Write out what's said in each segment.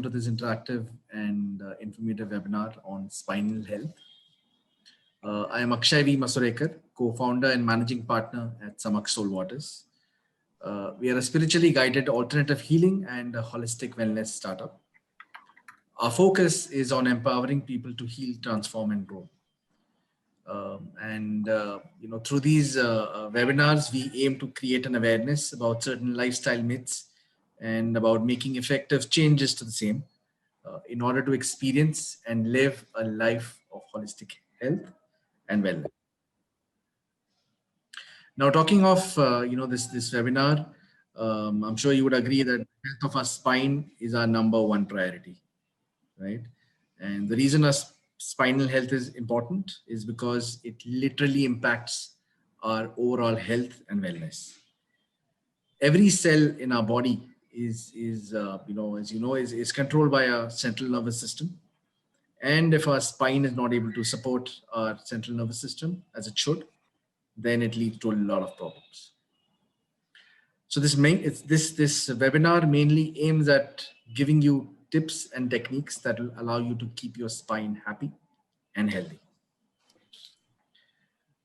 to this interactive and informative webinar on spinal health. I am Akshay V. Masurekar, co-founder and managing partner at Samaksh Soul Waters. We are a spiritually guided alternative healing and a holistic wellness startup. Our focus is on empowering people to heal, transform, and grow. Through these webinars, we aim to create an awareness about certain lifestyle myths and about making effective changes to the same in order to experience and live a life of holistic health and wellness. Now, talking of this webinar, I'm sure you would agree that health of our spine is our number one priority, right? And the reason our spinal health is important is because it literally impacts our overall health and wellness. Every cell in our body is controlled by our central nervous system. And if our spine is not able to support our central nervous system as it should, then it leads to a lot of problems. So this webinar mainly aims at giving you tips and techniques that will allow you to keep your spine happy and healthy.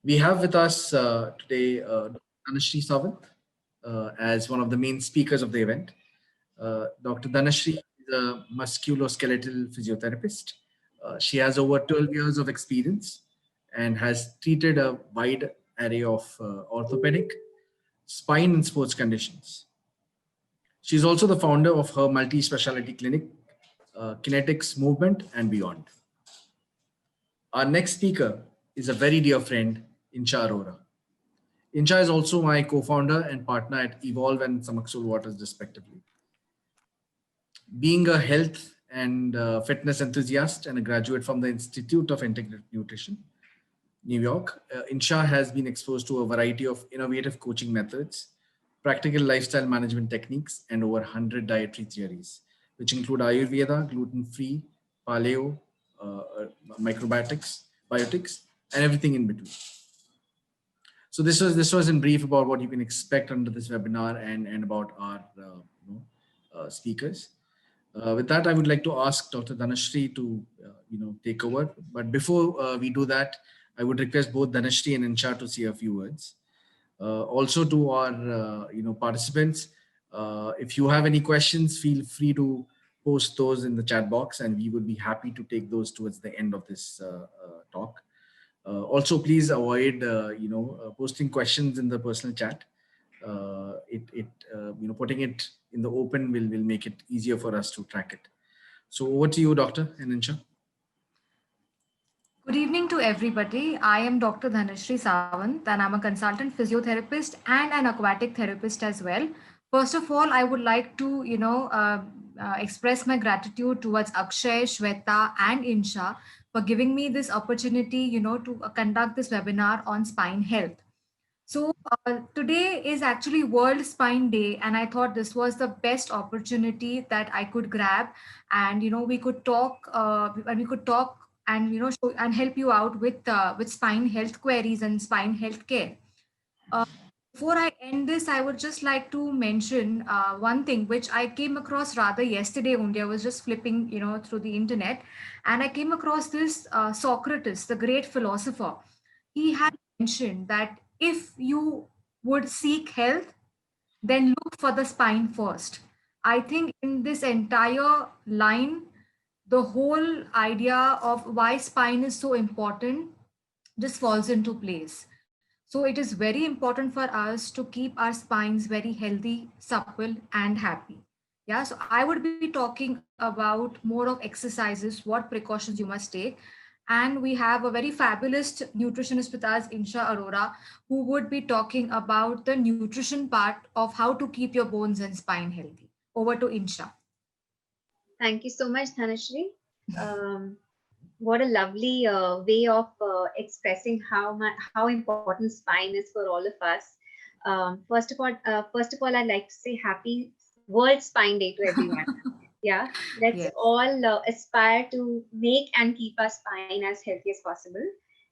We have with us today Dr. Dhanashree Sawant as one of the main speakers of the event. Dr. Dhanashree is a musculoskeletal physiotherapist. She has over 12 years of experience and has treated a wide array of orthopedic, spine, and sports conditions. She is also the founder of her multi-specialty clinic, Kinetics Movement and Beyond. Our next speaker is a very dear friend, Insha Arora. Insha is also my co-founder and partner at Evolve and Samaksh Soul Waters, respectively. Being a health and fitness enthusiast and a graduate from the Institute of Integrative Nutrition, New York, Insha has been exposed to a variety of innovative coaching methods, practical lifestyle management techniques, and over 100 dietary theories, which include Ayurveda, gluten-free, paleo, microbiotics, biotics, and everything in between. So this was in brief about what you can expect under this webinar and about our speakers. With that, I would like to ask Dr. Dhanashree to take over. But before we do that, I would request both Dhanashree and Insha to say a few words. Also to our participants, if you have any questions, feel free to post those in the chat box, and we would be happy to take those towards the end of this talk. Also, please avoid posting questions in the personal chat. Putting it in the open will make it easier for us to track it. So over to you, Doctor and Insha. Good evening to everybody. I am Dr. Dhanashree Sawant, and I'm a consultant physiotherapist and an aquatic therapist as well. First of all, I would like to, express my gratitude towards Akshay, Shweta, and Insha for giving me this opportunity, to conduct this webinar on spine health. So today is actually World Spine Day, and I thought this was the best opportunity that I could grab, and we could talk, and and help you out with spine health queries and spine health care. Before I end this, I would just like to mention one thing which I came across rather yesterday only. I was just flipping, through the internet, and I came across this Socrates, the great philosopher. He had mentioned that if you would seek health, then look for the spine first. I think in this entire line, the whole idea of why spine is so important just falls into place. So it is very important for us to keep our spines very healthy, supple, and happy. Yeah, so I would be talking about more of exercises, what precautions you must take. And we have a very fabulous nutritionist with us, Insha Arora, who would be talking about the nutrition part of how to keep your bones and spine healthy. Over to Insha. Thank you so much, Dhanashree. What a lovely way of expressing how important spine is for all of us. First of all, I'd like to say happy World Spine Day to everyone. Yeah, let's all aspire to make and keep our spine as healthy as possible.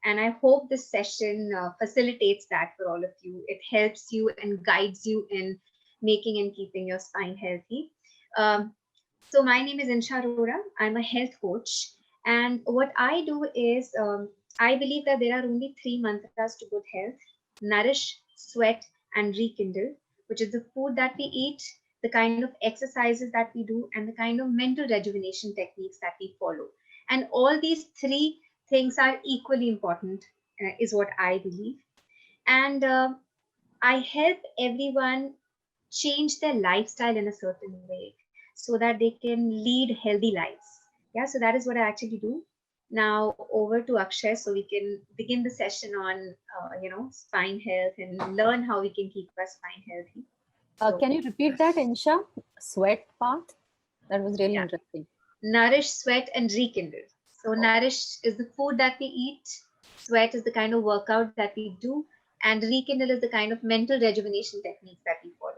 And I hope this session facilitates that for all of you. It helps you and guides you in making and keeping your spine healthy. So my name is Insha Arora. I'm a health coach. And what I do is, I believe that there are only three mantras to good health: nourish, sweat, and rekindle, which is the food that we eat, the kind of exercises that we do, and the kind of mental rejuvenation techniques that we follow. And all these three things are equally important, is what I believe. And I help everyone change their lifestyle in a certain way so that they can lead healthy lives. Yeah, so that is what I actually do. Now over to Akshay, so we can begin the session on spine health and learn how we can keep our spine healthy. So Can you repeat that, Insha? Sweat part? That was really yeah, interesting. nourish, sweat, and rekindle. So nourish is the food that we eat, sweat is the kind of workout that we do, and rekindle is the kind of mental rejuvenation techniques that we follow.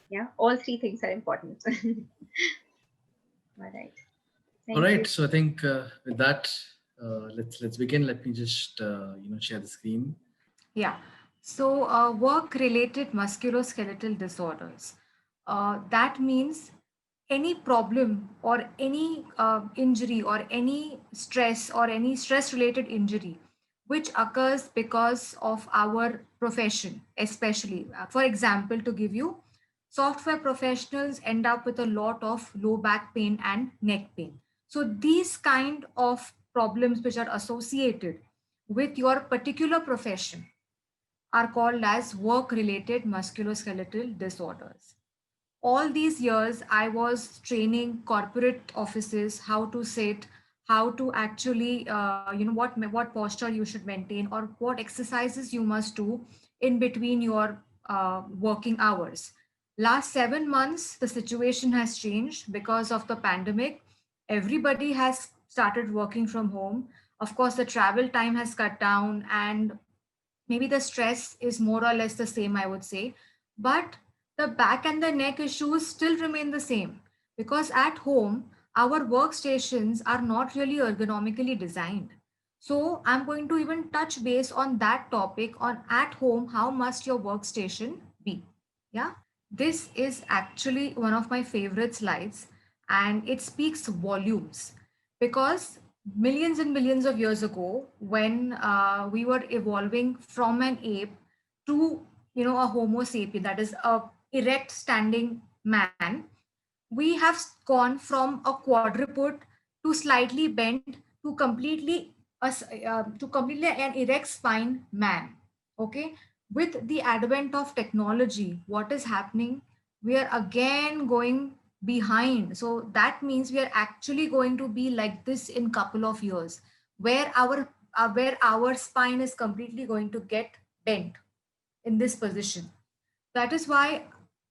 Yeah, all three things are important. All right. All Thank you. right. So I think with that, let's begin. Let me just share the screen. Yeah. So, work-related musculoskeletal disorders. That means any problem or any injury or any stress-related injury which occurs because of our profession, especially. For example, to give you, software professionals end up with a lot of low back pain and neck pain. So these kind of problems which are associated with your particular profession are called as work related musculoskeletal disorders. All these years, I was training corporate offices how to sit, how to actually, what posture you should maintain, or what exercises you must do in between your working hours. Last 7 months, the situation has changed because of the pandemic. Everybody has started working from home. Of course, the travel time has cut down, and maybe the stress is more or less the same, I would say. But the back and the neck issues still remain the same because at home, our workstations are not really ergonomically designed. So I'm going to even touch base on that topic on at home, how must your workstation be? Yeah, this is actually one of my favorite slides and it speaks volumes because millions and millions of years ago when we were evolving from an ape to a homo sapien, that is a erect standing man, we have gone from a quadruped to slightly bent to completely an erect spine man. Okay, with the advent of technology, what is happening? We are again going behind. So that means we are actually going to be like this in couple of years, where our spine is completely going to get bent in this position. That is why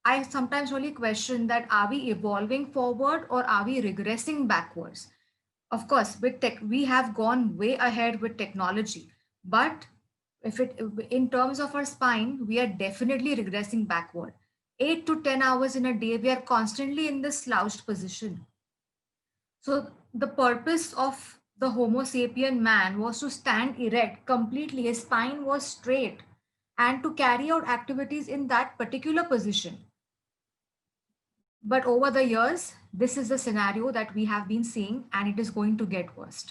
I sometimes really question that are we evolving forward or are we regressing backwards? Of course, with tech, we have gone way ahead with technology, but if it in terms of our spine, we are definitely regressing backward. 8 to 10 hours in a day, we are constantly in this slouched position. So the purpose of the Homo sapien man was to stand erect completely. His spine was straight and to carry out activities in that particular position. But over the years, this is the scenario that we have been seeing and it is going to get worse.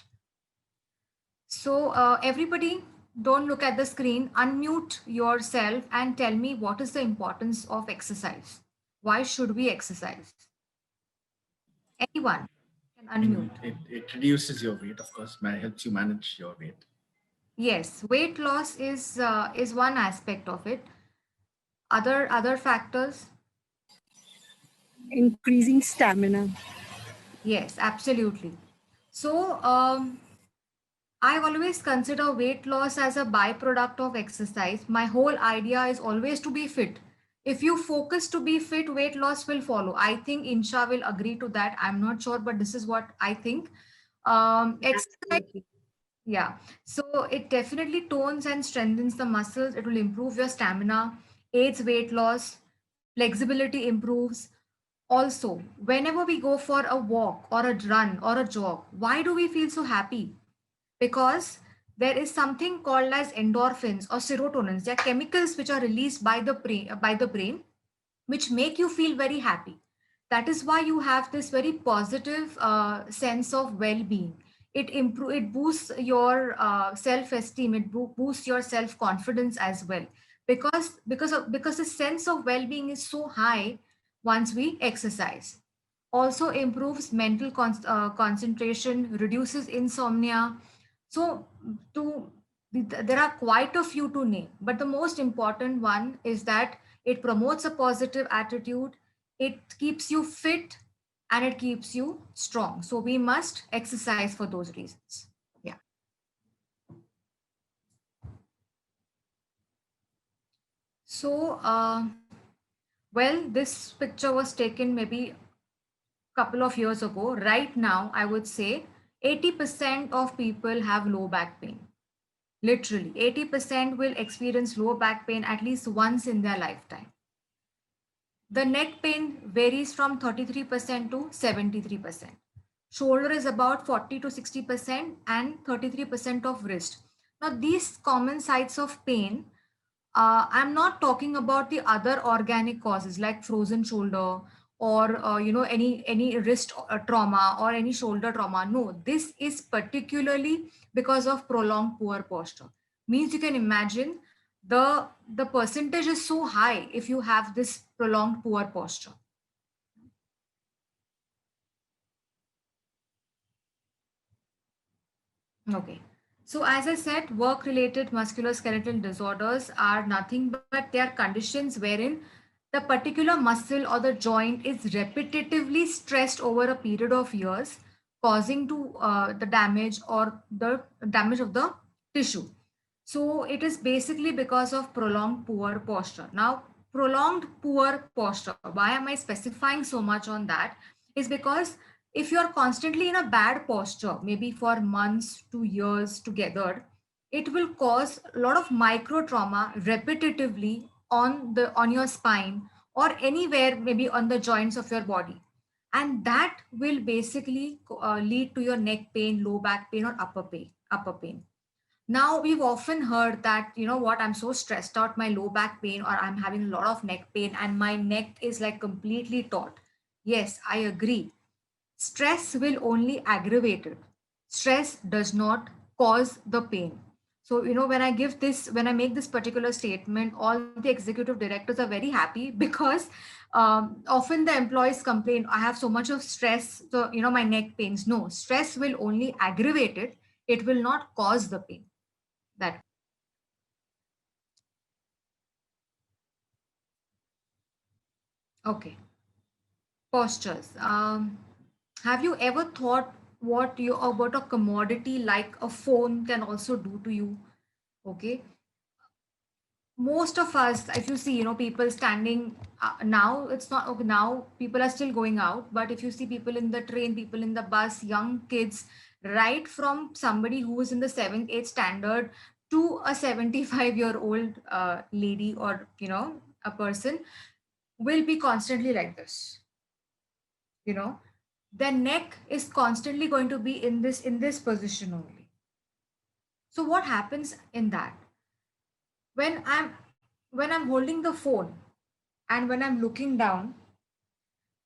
So everybody, don't look at the screen, unmute yourself and tell me what is the importance of exercise. Why should we exercise? Anyone can unmute. It reduces your weight, of course, helps you manage your weight. Yes, weight loss is one aspect of it. Other factors? Increasing stamina. Yes, absolutely. So I always consider weight loss as a byproduct of exercise. My whole idea is always to be fit. If you focus to be fit, weight loss will follow. I think Insha will agree to that. I'm not sure, but this is what I think. Exercise, Absolutely. yeah. So it definitely tones and strengthens the muscles. It will improve your stamina, aids weight loss, flexibility improves. Also, whenever we go for a walk or a run or a jog, why do we feel so happy? Because there is something called as endorphins or serotonins. They are chemicals which are released by the brain which make you feel very happy. That is why you have this very positive sense of well-being. It boosts your self-esteem. It boosts your self-confidence as well, because the sense of well-being is so high once we exercise. Also improves mental concentration, reduces insomnia. So to there are quite a few to name, but the most important one is that it promotes a positive attitude, it keeps you fit, and it keeps you strong. So we must exercise for those reasons. Yeah. So, well, this picture was taken maybe a couple of years ago. Right now, I would say 80% of people have low back pain. Literally, 80% will experience low back pain at least once in their lifetime. The neck pain varies from 33% to 73%. Shoulder is about 40 to 60%, and 33% of wrist. Now, these common sites of pain, I'm not talking about the other organic causes like frozen shoulder, or any wrist trauma or any shoulder trauma. No, this is particularly because of prolonged poor posture. Means you can imagine the percentage is so high if you have this prolonged poor posture. Okay. So as I said, work-related musculoskeletal disorders are nothing but they are conditions wherein the particular muscle or the joint is repetitively stressed over a period of years, causing to the damage or the damage of the tissue. So it is basically because of prolonged poor posture. Now, prolonged poor posture, why am I specifying so much on that? Is because if you're constantly in a bad posture, maybe for months to years together, it will cause a lot of micro trauma repetitively on your spine or anywhere, maybe on the joints of your body, and that will basically lead to your neck pain, low back pain, or upper pain. Now, we've often heard that, you know what, I'm so stressed out, my low back pain, or I'm having a lot of neck pain, and my neck is like completely taut. Yes, I agree. Stress will only aggravate it. Stress does not cause the pain. So, when I make this particular statement, all the executive directors are very happy because often the employees complain, I have so much of stress, so, my neck pains. No, stress will only aggravate it. It will not cause the pain. That okay. Postures. Have you ever thought what a commodity like a phone can also do to you? Okay, most of us, if you see, people standing now, it's not okay. Now people are still going out, but if you see people in the train, people in the bus, young kids, right from somebody who is in the seventh, eighth standard to a 75-year-old lady, or a person, will be constantly like this. you know their neck is constantly going to be in this position only. So what happens in that, when I'm holding the phone and when I'm looking down,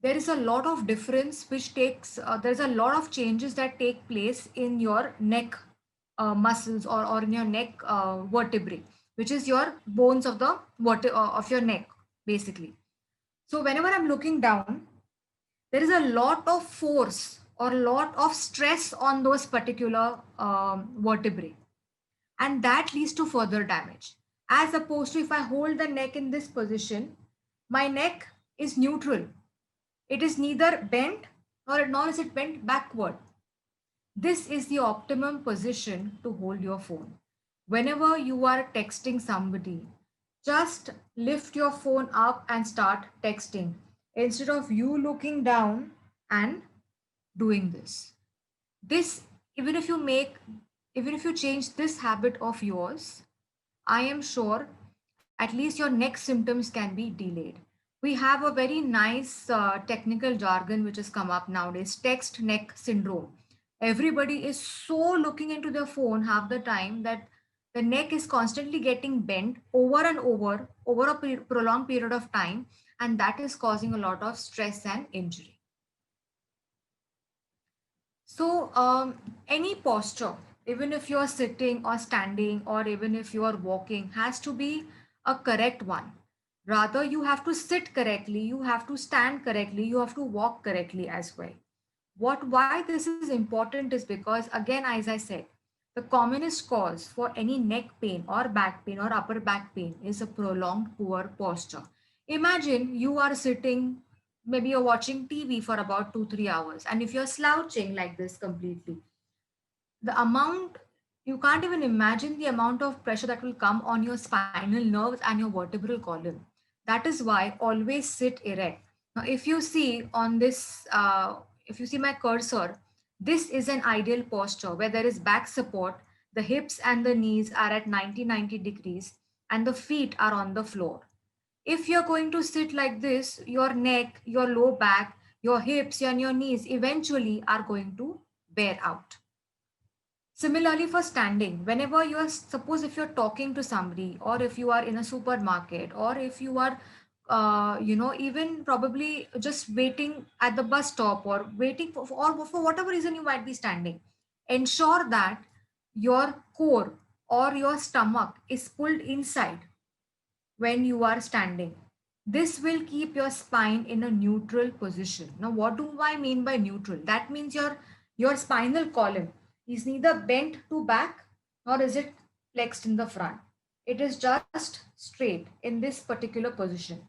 there is a lot of difference which takes there's a lot of changes that take place in your neck muscles, or in your neck vertebrae, which is your bones of the of your neck, basically. So whenever I'm looking down, there is a lot of force or a lot of stress on those particular vertebrae, and that leads to further damage. As opposed to if I hold the neck in this position, my neck is neutral. It is neither bent nor is it bent backward. This is the optimum position to hold your phone. Whenever you are texting somebody, just lift your phone up and start texting instead of you looking down and doing this. This, even if you make, even if you change this habit of yours, I am sure at least your neck symptoms can be delayed. We have a very nice technical jargon which has come up nowadays, text neck syndrome. Everybody is so looking into their phone half the time that the neck is constantly getting bent over and over a prolonged period of time, and that is causing a lot of stress and injury. So any posture, even if you're sitting or standing, or even if you are walking, has to be a correct one. Rather, you have to sit correctly, you have to stand correctly, you have to walk correctly as well. Why this is important is because, again, as I said, the commonest cause for any neck pain or back pain or upper back pain is a prolonged poor posture. Imagine you are sitting, maybe you're watching TV for about 2 3 hours, and if you're slouching like this completely, the amount, you can't even imagine the amount of pressure that will come on your spinal nerves and your vertebral column. That is why always sit erect. Now if you see on this if you see my cursor, this is an ideal posture where there is back support, the hips and the knees are at 90 degrees, and the feet are on the floor. If you're going to sit like this, your neck, your low back, your hips and your knees eventually are going to bear out. Similarly, for standing, whenever you are, suppose if you're talking to somebody, or if you are in a supermarket, or if you are, even probably just waiting at the bus stop, or waiting or for whatever reason you might be standing, ensure that your core or your stomach is pulled inside when you are standing. This will keep your spine in a neutral position. Now, what do I mean by neutral? That means your spinal column is neither bent to back nor is it flexed in the front. It is just straight in this particular position.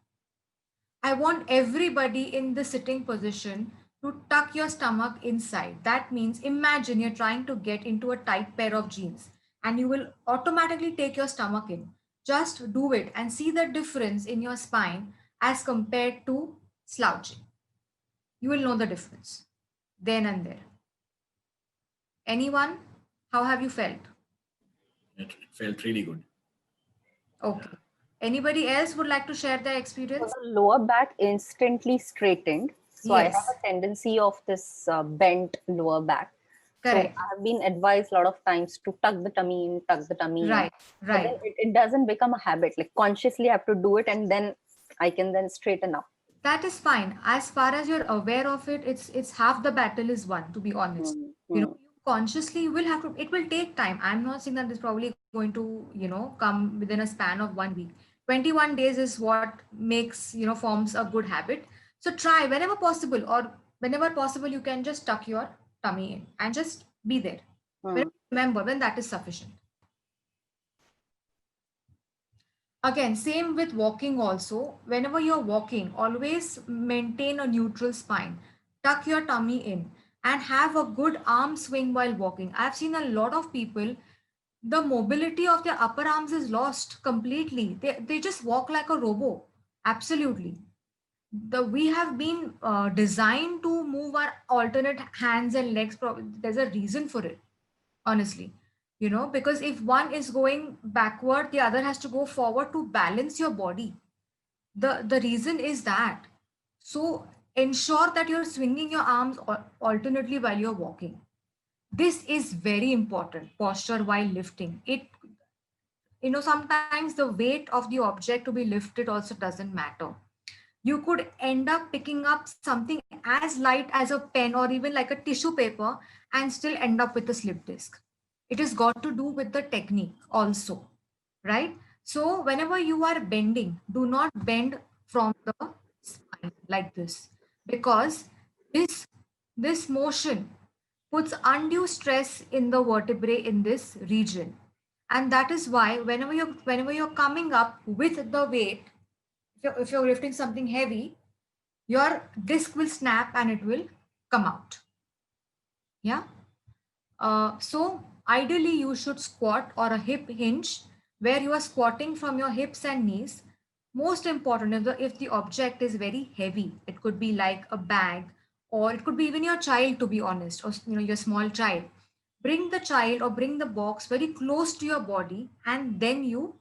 I want everybody in the sitting position to tuck your stomach inside. That means imagine you're trying to get into a tight pair of jeans and you will automatically take your stomach in. Just do it and see the difference in your spine as compared to slouching. You will know the difference then and there. Anyone? How have you felt? It felt really good. Okay. Anybody else would like to share their So experience? the lower back instantly straightened. So I have Yes, a tendency of this bent lower back. So correct. I have been advised a lot of times to tuck the tummy in, tuck the tummy in. Right, But then right. it doesn't become a habit. Like consciously I have to do it, and then I can then straighten up. That is fine. As far as you're aware of it, it's half the battle is won, to be honest. Hmm, You know, hmm, you consciously will have to, it will take time. I'm not saying that it's probably going to, come within a span of 1 week. 21 days is what makes, forms a good habit. So try whenever possible, or whenever possible, you can just tuck your tummy in and just be there. hmm. Remember when that is sufficient. Again, same with walking also. Whenever you're walking, always maintain a neutral spine. Tuck your tummy in and have a good arm swing while walking. I've seen a lot of people, the mobility of their upper arms is lost completely. They just walk like a robo. Absolutely. We have been designed to move our alternate hands and legs. There's a reason for it, honestly, because if one is going backward, the other has to go forward to balance your body. The reason is that, so ensure that you're swinging your arms alternately while you're walking. This is very important posture while lifting it. Sometimes the weight of the object to be lifted also doesn't matter. You could end up picking up something as light as a pen or even like a tissue paper and still end up with a slip disc. It has got to do with the technique also, right? So whenever you are bending, do not bend from the spine like this, because this this motion puts undue stress in the vertebrae in this region. And that is why whenever you're coming up with the weight, if you're lifting something heavy, your disc will snap and it will come out. Yeah. So ideally you should squat or a hip hinge, where you are squatting from your hips and knees. Most important, if the object is very heavy, it could be like a bag, or it could be even your child, to be honest, or your small child. Bring the child or bring the box very close to your body, and then you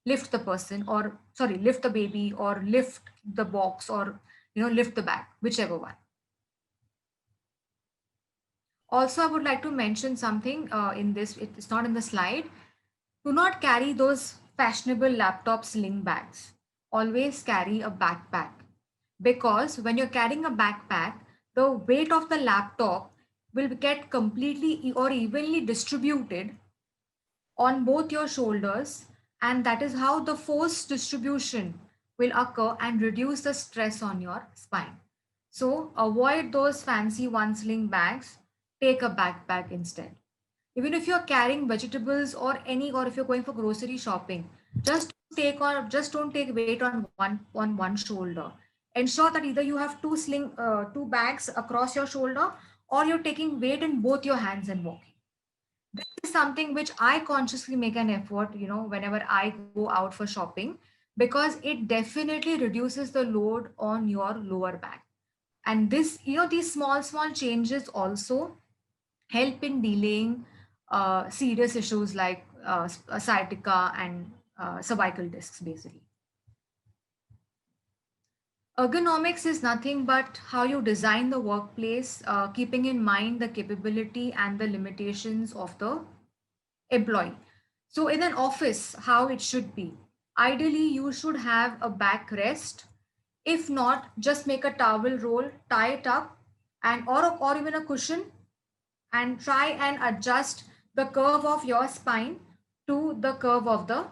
lift the person, or sorry, lift the baby, or lift the box, or lift the bag, whichever one. Also, I would like to mention something in this, it's not in the slide. Do not carry those fashionable laptop sling bags. always carry a backpack, because when you're carrying a backpack, the weight of the laptop will get completely or evenly distributed on both your shoulders, and that is how the force distribution will occur and reduce the stress on your spine. So avoid those fancy one sling bags, take a backpack instead. Even if you're carrying vegetables or if you're going for grocery shopping, just don't take weight on one shoulder. Ensure that either you have two bags across your shoulder, or you're taking weight in both your hands and walking. This is something which I consciously make an effort, whenever I go out for shopping, because it definitely reduces the load on your lower back. And these small changes also help in delaying serious issues like sciatica and cervical discs, basically. Ergonomics is nothing but how you design the workplace, keeping in mind the capability and the limitations of the employee. So, in an office, how it should be. Ideally, you should have a backrest. If not, just make a towel roll, tie it up, or even a cushion, and try and adjust the curve of your spine to the curve of the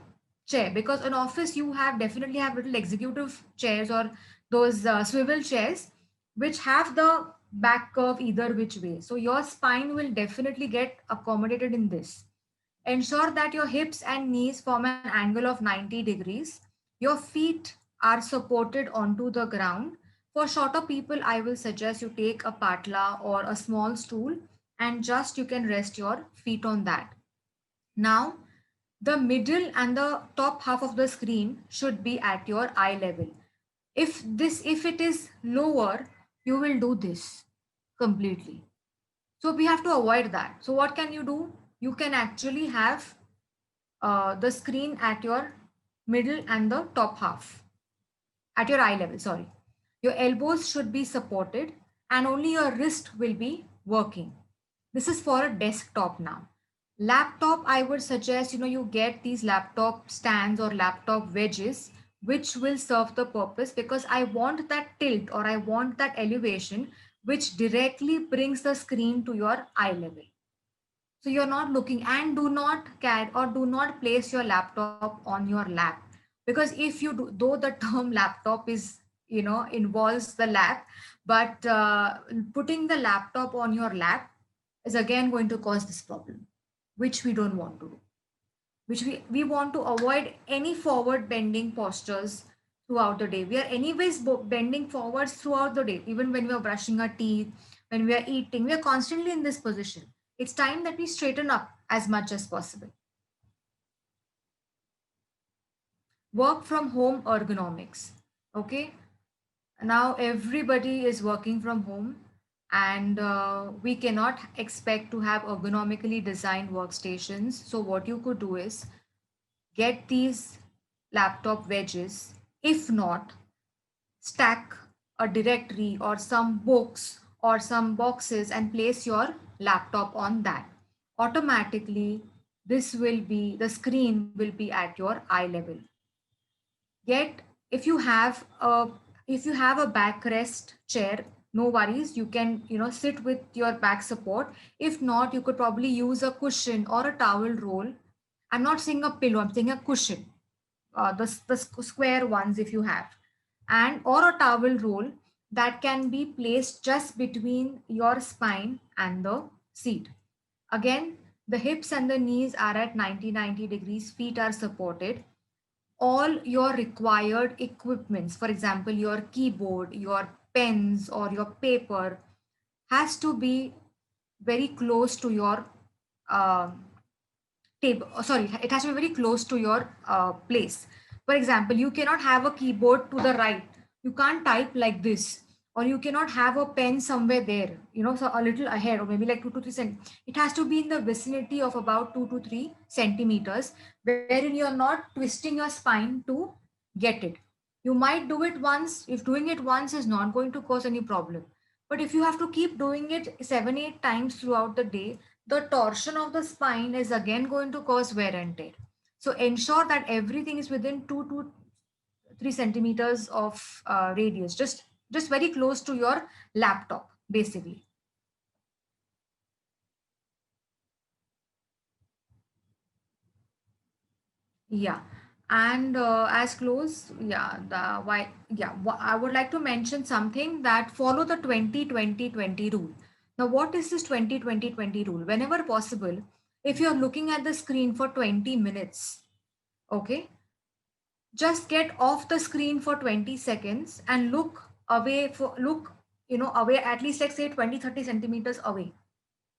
chair, because in office you have definitely have little executive chairs or those swivel chairs which have the back curve either which way, so your spine will definitely get accommodated in this. Ensure that your hips and knees form an angle of 90 degrees. Your feet are supported onto the ground. For shorter people, I will suggest you take a patla or a small stool, and just you can rest your feet on that. Now, the middle and the top half of the screen should be at your eye level. If it is lower, you will do this completely. So we have to avoid that. So what can you do? You can actually have the screen at your middle and the top half, at your eye level, sorry. Your elbows should be supported and only your wrist will be working. This is for a desktop now. Laptop, I would suggest, you get these laptop stands or laptop wedges, which will serve the purpose, because I want that tilt or I want that elevation, which directly brings the screen to your eye level. So you're not looking, and do not carry or do not place your laptop on your lap, because if you do, though the term laptop is, involves the lap, but putting the laptop on your lap is again going to cause this problem, which we don't want to do, which we want to avoid any forward bending postures throughout the day. We are anyways bending forwards throughout the day, even when we are brushing our teeth, when we are eating, we are constantly in this position. It's time that we straighten up as much as possible. Work from home ergonomics. Okay. Now everybody is working from home, and we cannot expect to have ergonomically designed workstations. So what you could do is get these laptop wedges. If not, stack a directory or some books or some boxes and place your laptop on that. Automatically, the screen will be at your eye level. Get if you have a backrest chair, no worries, you can sit with your back support. If not, you could probably use a cushion or a towel roll. I'm not saying a pillow, I'm saying a cushion, the square ones if you have, and or a towel roll that can be placed just between your spine and the seat. Again, the hips and the knees are at 90 degrees, feet are supported. All your required equipments, for example, your keyboard, your pens, or your paper, has to be very close to your uh, table. Sorry, it has to be very close to your place. For example, you cannot have a keyboard to the right. You can't type like this, or you cannot have a pen somewhere there, so a little ahead, or maybe like 2 to 3 cent. It has to be in the vicinity of about 2 to 3 centimeters, wherein you're not twisting your spine to get it. You might do it once. If doing it once is not going to cause any problem, but if you have to keep doing it 7, 8 times throughout the day, the torsion of the spine is again going to cause wear and tear. So ensure that everything is within 2 to 3 centimeters of radius, just very close to your laptop, basically. Yeah. And as close, yeah, I would like to mention something that follow the 20-20-20 rule. Now, what is this 20-20-20 rule? Whenever possible, if you're looking at the screen for 20 minutes, okay, just get off the screen for 20 seconds and look away at least, like, say 20-30 centimeters away,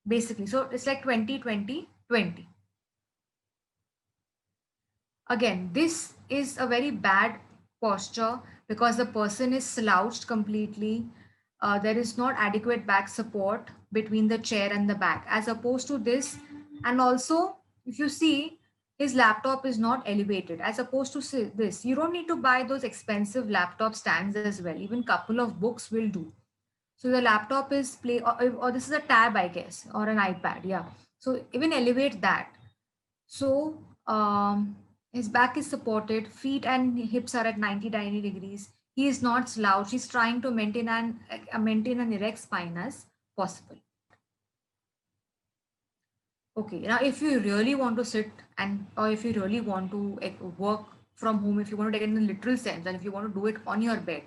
basically. So it's like 20-20-20. Again, this is a very bad posture because the person is slouched completely. There is not adequate back support between the chair and the back, as opposed to this. And also, if you see, his laptop is not elevated, as opposed to this. You don't need to buy those expensive laptop stands as well. Even couple of books will do. So the laptop is or this is a tab, I guess, or an iPad. Yeah. So even elevate that. So his back is supported, feet and hips are at 90 degrees. He is not slouched. He's trying to maintain an erect spine as possible. Okay, now if you really want to sit or if you really want to work from home, if you want to take it in the literal sense, and if you want to do it on your bed,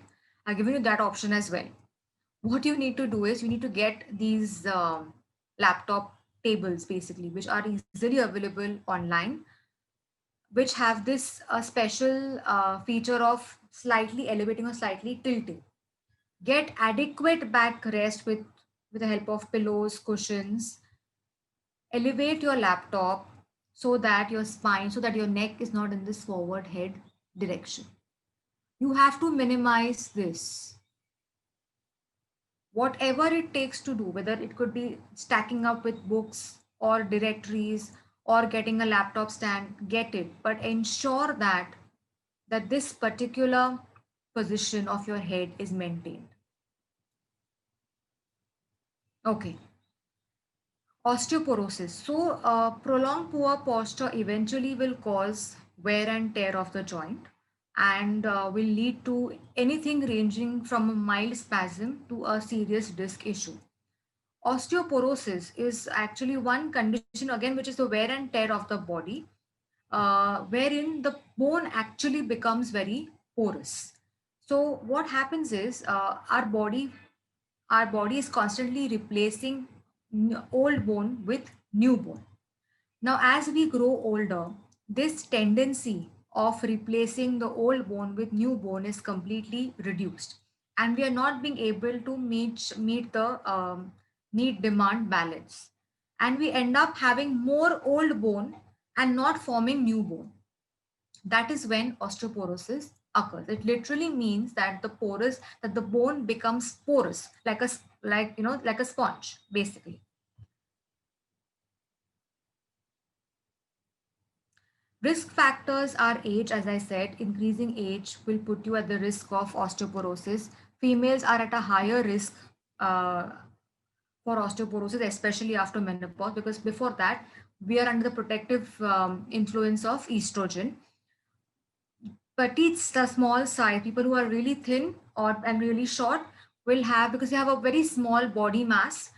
I've given you that option as well. What you need to do is you need to get these laptop tables, basically, which are easily available online, which have this special feature of slightly elevating or slightly tilting. Get adequate back rest with the help of pillows, cushions. Elevate your laptop so that your neck is not in this forward head direction. You have to minimize this. Whatever it takes to do, whether it could be stacking up with books or directories or getting a laptop stand, get it, but ensure that this particular position of your head is maintained. Okay. Osteoporosis. So prolonged poor posture eventually will cause wear and tear of the joint, and will lead to anything ranging from a mild spasm to a serious disc issue. Osteoporosis is actually one condition, again, which is the wear and tear of the body, wherein the bone actually becomes very porous. So what happens is our body is constantly replacing old bone with new bone. Now, as we grow older, this tendency of replacing the old bone with new bone is completely reduced, and we are not being able to meet the need demand balance, and we end up having more old bone and not forming new bone. That is when osteoporosis occurs. It literally means that the bone becomes porous, like a sponge, basically. Risk factors are age, as I said. Increasing age will put you at the risk of osteoporosis. Females are at a higher risk for osteoporosis, especially after menopause, because before that, we are under the protective influence of estrogen. Petites, the small size, people who are really thin and really short will have, because they have a very small body mass,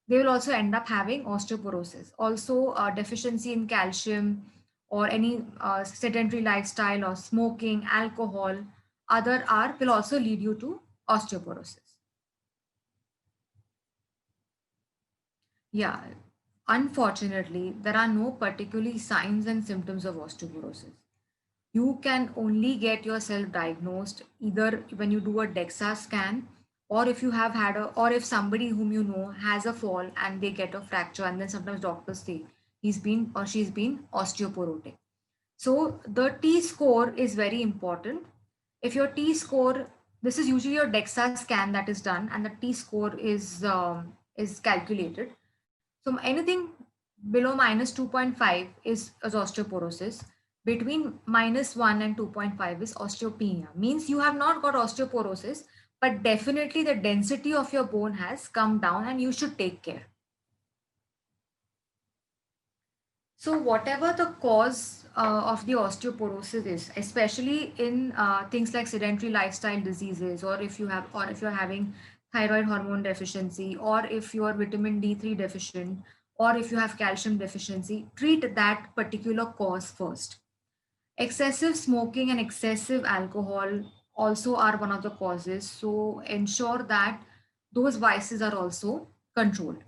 they will also end up having osteoporosis. Also, deficiency in calcium or any sedentary lifestyle or smoking, alcohol, will also lead you to osteoporosis. Yeah, unfortunately, there are no particular signs and symptoms of osteoporosis. You can only get yourself diagnosed either when you do a DEXA scan, or if you have or if somebody whom you know has a fall and they get a fracture, and then sometimes doctors say he's been or she's been osteoporotic. So the T score is very important. If your T score, this is usually your DEXA scan that is done, and the T score is calculated. So anything below minus 2.5 is osteoporosis. Between -1 and 2.5 is osteopenia. Means you have not got osteoporosis, but definitely the density of your bone has come down and you should take care. So whatever the cause of the osteoporosis is, especially in things like sedentary lifestyle diseases, or if you're having thyroid hormone deficiency, or if you're vitamin D3 deficient, or if you have calcium deficiency, treat that particular cause first. Excessive smoking and excessive alcohol also are one of the causes. So ensure that those vices are also controlled.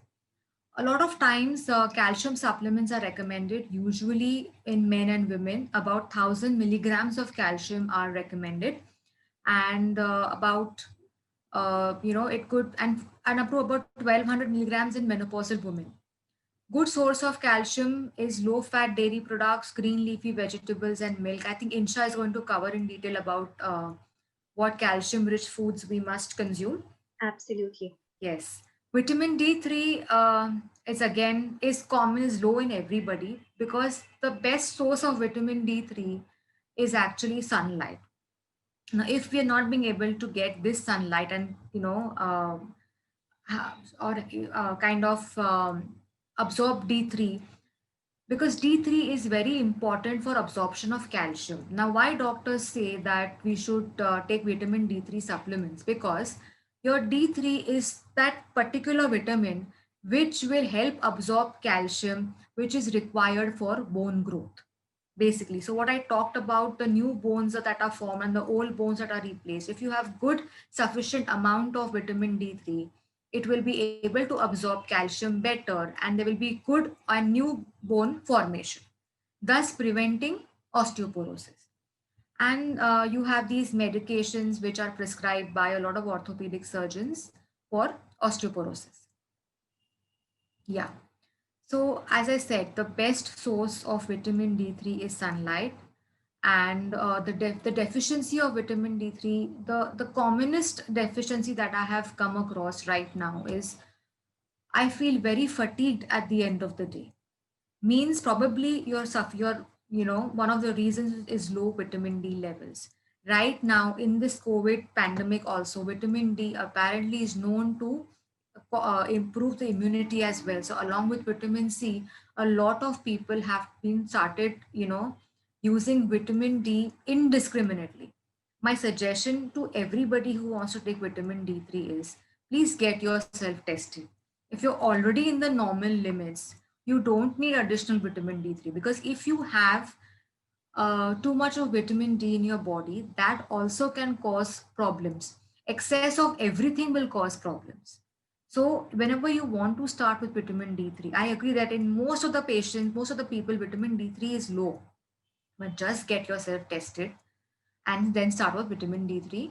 A lot of times, calcium supplements are recommended, usually in men and women. About 1,000 milligrams of calcium are recommended, and it could, and up to about 1,200 milligrams in menopausal women. Good source of calcium is low fat dairy products, green leafy vegetables, and milk. I think Insha is going to cover in detail about what calcium rich foods we must consume. Absolutely. Yes. Vitamin D3 is common, is low in everybody, because the best source of vitamin D3 is actually sunlight. Now, if we are not being able to get this sunlight and, or kind of absorb D3, because D3 is very important for absorption of calcium. Now, why doctors say that we should take vitamin D3 supplements? Because your D3 is that particular vitamin which will help absorb calcium, which is required for bone growth. Basically, so what I talked about, the new bones that are formed and the old bones that are replaced, if you have good sufficient amount of vitamin D3, it will be able to absorb calcium better, and there will be good and new bone formation, thus preventing osteoporosis. And you have these medications which are prescribed by a lot of orthopedic surgeons for osteoporosis. Yeah. So, as I said, the best source of vitamin D3 is sunlight. And the deficiency of vitamin D3, the commonest deficiency that I have come across right now is I feel very fatigued at the end of the day. Means probably one of the reasons is low vitamin D levels. Right now in this COVID pandemic also, vitamin D apparently is known to improve the immunity as well. So along with vitamin C, a lot of people have been started, using vitamin D indiscriminately. My suggestion to everybody who wants to take vitamin D3 is, please get yourself tested. If you're already in the normal limits, you don't need additional vitamin D3, because if you have too much of vitamin D in your body, that also can cause problems. Excess of everything will cause problems. So, whenever you want to start with vitamin D3, I agree that in most of the patients, most of the people, vitamin D3 is low, but just get yourself tested and then start with vitamin D3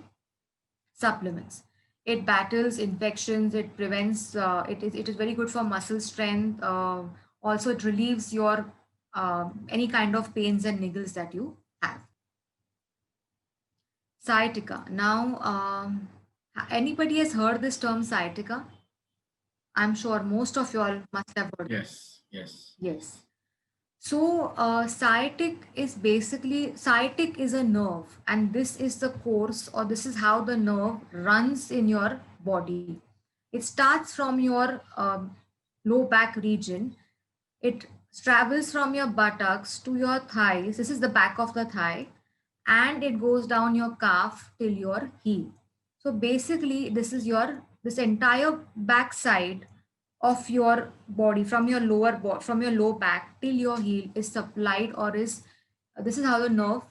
supplements. It battles infections, it prevents, it is very good for muscle strength. Also, it relieves your any kind of pains and niggles that you have. Sciatica. Now, anybody has heard this term sciatica? I'm sure most of you all must have heard. Yes, yes. Yes. So, sciatic is a nerve, and this is the course, or this is how the nerve runs in your body. It starts from your low back region. It travels from your buttocks to your thighs. This is the back of the thigh, and it goes down your calf till your heel. So basically, this entire backside of your body, from your from your low back till your heel, is supplied, or is this is how the nerve,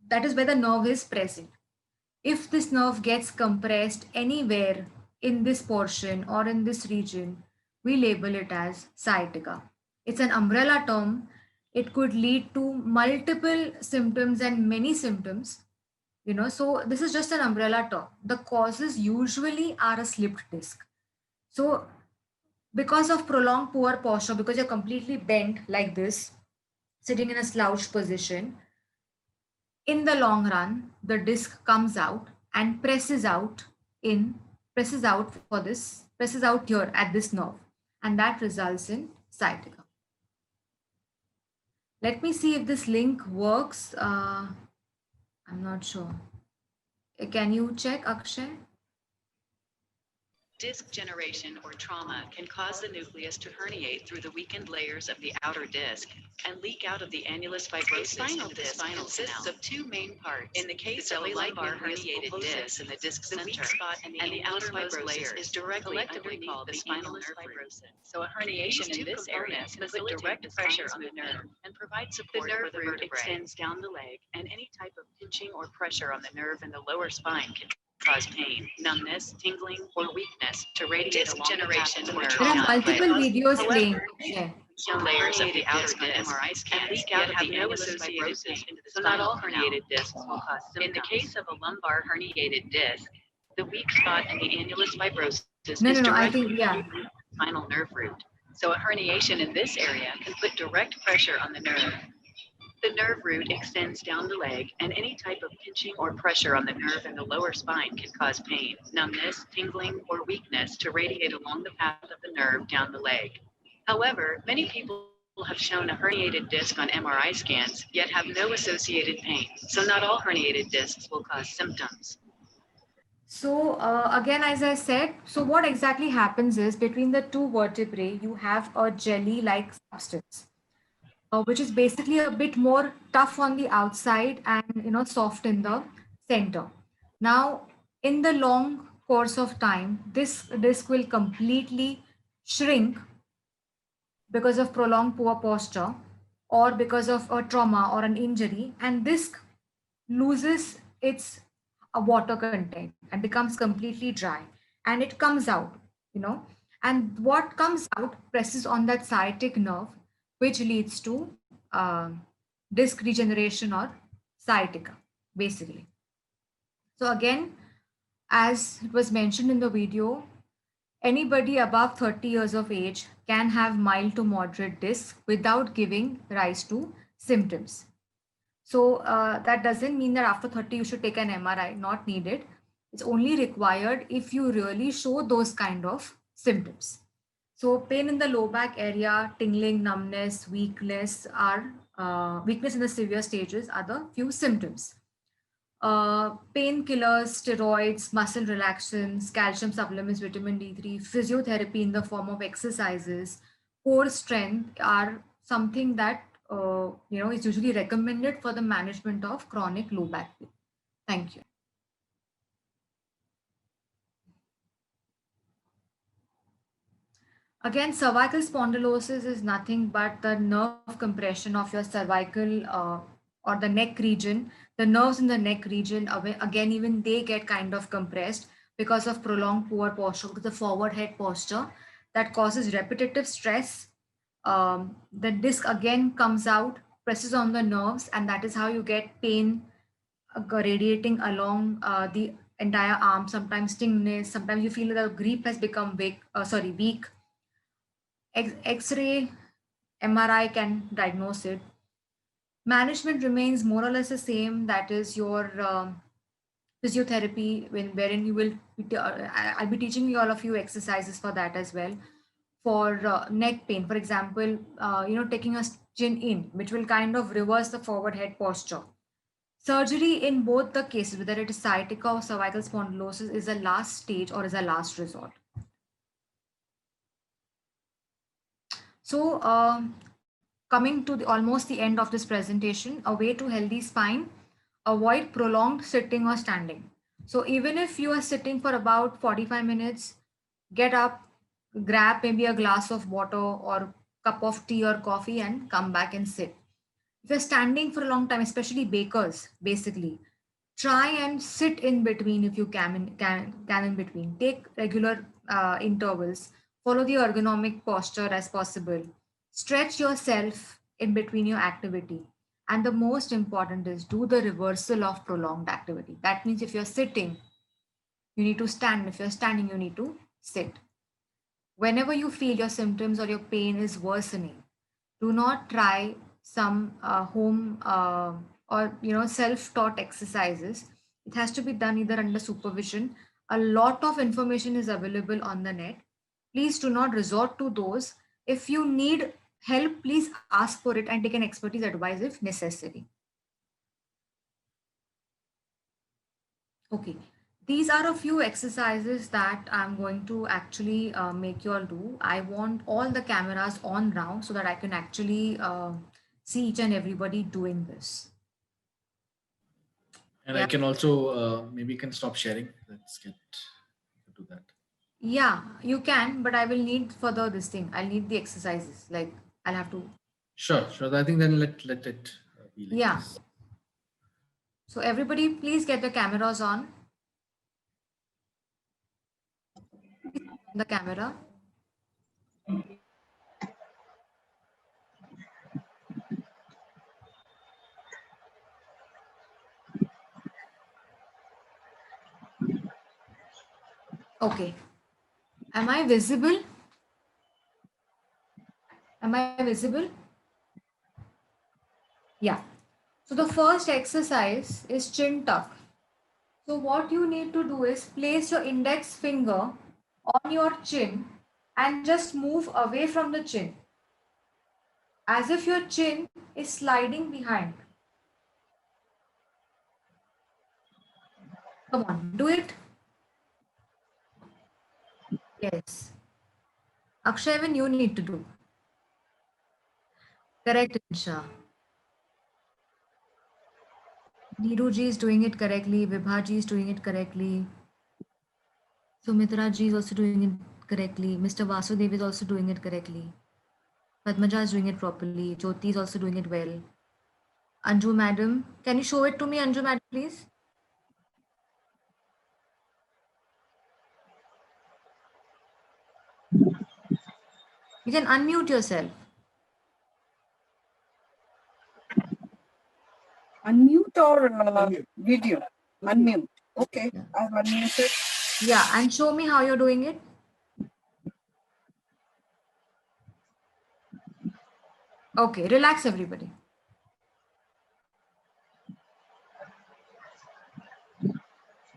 that is where the nerve is present. If this nerve gets compressed anywhere in this portion or in this region, we label it as sciatica. It's an umbrella term. It could lead to multiple symptoms and many symptoms. So this is just an umbrella term. The causes usually are a slipped disc. So because of prolonged poor posture, because you're completely bent like this, sitting in a slouched position, in the long run, the disc comes out and presses out here at this nerve, and that results in sciatica. Let me see if this link works. I'm not sure. Can you check, Akshay? Disc generation or trauma can cause the nucleus to herniate through the weakened layers of the outer disc and leak out of the annulus fibrosus. Spinal into the disc spinal consists canal. of two main parts. In the case The of a lumbar lumbar herniated disc in the disc the center, weak spot and the outermost fibrosus layer is directly collectively underneath called the the spinal annulus nerve root. fibrosus. So a herniation These in two this area components can put facilitate direct the pressure spine's on the movement nerve and provide The support nerve for the root vertebrae. Extends down the leg, and any type of pinching or pressure on the nerve in the lower spine can cause pain, numbness, tingling, or weakness to radiate Disc along generation the or nerve There are trauma down the leg. multiple videos However, playing. Yeah. Some layers of the outer disc MRI can scans leak yet out of have the no annulus associated fibrosus pain. into the So not spinal all canal. herniated discs will cause In the symptoms. case of a lumbar herniated disc, the weak spot in the annulus fibrosus No, is no, no. I directly think, yeah. beneath the spinal nerve root. So a herniation in this area can put direct pressure on the nerve. The nerve root extends down the leg, and any type of pinching or pressure on the nerve in the lower spine can cause pain, numbness, tingling, or weakness to radiate along the path of the nerve down the leg. However, many people have shown a herniated disc on MRI scans, yet have no associated pain. So not all herniated discs will cause symptoms. So again, as I said, so what exactly happens is between the two vertebrae, you have a jelly-like substance, which is basically a bit more tough on the outside and soft in the center. Now, in the long course of time, this disc will completely shrink because of prolonged poor posture or because of a trauma or an injury, and disc loses its water content and becomes completely dry, and it comes out, and what comes out presses on that sciatic nerve, which leads to disc degeneration or sciatica, basically. So again, as it was mentioned in the video, anybody above 30 years of age can have mild to moderate disc without giving rise to symptoms. So that doesn't mean that after 30 you should take an MRI, not needed. It's only required if you really show those kind of symptoms. So pain in the low back area, tingling, numbness, weakness weakness in the severe stages are the few symptoms. Painkillers, steroids, muscle relaxants, calcium supplements, vitamin D3, physiotherapy in the form of exercises, core strength are something that is usually recommended for the management of chronic low back pain. Thank you. Again, cervical spondylosis is nothing but the nerve compression of your cervical or the neck region. The nerves in the neck region, again, even they get kind of compressed because of prolonged poor posture, the forward head posture that causes repetitive stress. The disc again comes out, presses on the nerves, and that is how you get pain radiating along the entire arm. Sometimes stinginess, sometimes you feel the grip has become weak. X-ray, MRI can diagnose it. Management remains more or less the same. That is your physiotherapy, wherein you will. I'll be teaching you all of you exercises for that as well. For neck pain, for example, taking a chin in, which will kind of reverse the forward head posture. Surgery in both the cases, whether it is sciatica or cervical spondylosis, is a last stage or is a last resort. So coming to almost the end of this presentation, a way to healthy spine, avoid prolonged sitting or standing. So even if you are sitting for about 45 minutes, get up, grab maybe a glass of water or cup of tea or coffee and come back and sit. If you're standing for a long time, especially bakers, basically, try and sit in between if you can in between. Take regular intervals. Follow the ergonomic posture as possible. Stretch yourself in between your activity. And the most important is do the reversal of prolonged activity. That means if you're sitting, you need to stand. If you're standing, you need to sit. Whenever you feel your symptoms or your pain is worsening, do not try some home or self-taught exercises. It has to be done either under supervision. A lot of information is available on the net. Please do not resort to those. If you need help, please ask for it and take an expertise advice if necessary. Okay, These are a few exercises that I'm going to actually make you all do. I want all the cameras on now so that I can actually see each and everybody doing this. And Yeah. I can also maybe you can stop sharing. Let's get to that. Yeah, you can, but I will need further this thing. I'll need the exercises. Like I'll have to. Sure, sure. I think then let it be like Yeah. this. So everybody, please get the cameras on. The camera. Okay. Am I visible? Am I visible? Yeah. So the first exercise is chin tuck. So what you need to do is place your index finger on your chin and just move away from the chin as if your chin is sliding behind. Come on, do it. Yes. Akshay, even you need to do. Correct, Insha. Neeru ji is doing it correctly. Vibha ji is doing it correctly. Sumitra ji is also doing it correctly. Mr. Vasudev is also doing it correctly. Padmaja is doing it properly. Jyoti is also doing it well. Anju madam, can you show it to me, Anju madam, please? You can unmute yourself. Unmute or video? Unmute. Okay, Yeah. I've unmuted. Yeah, and show me how you're doing it. Okay, relax everybody.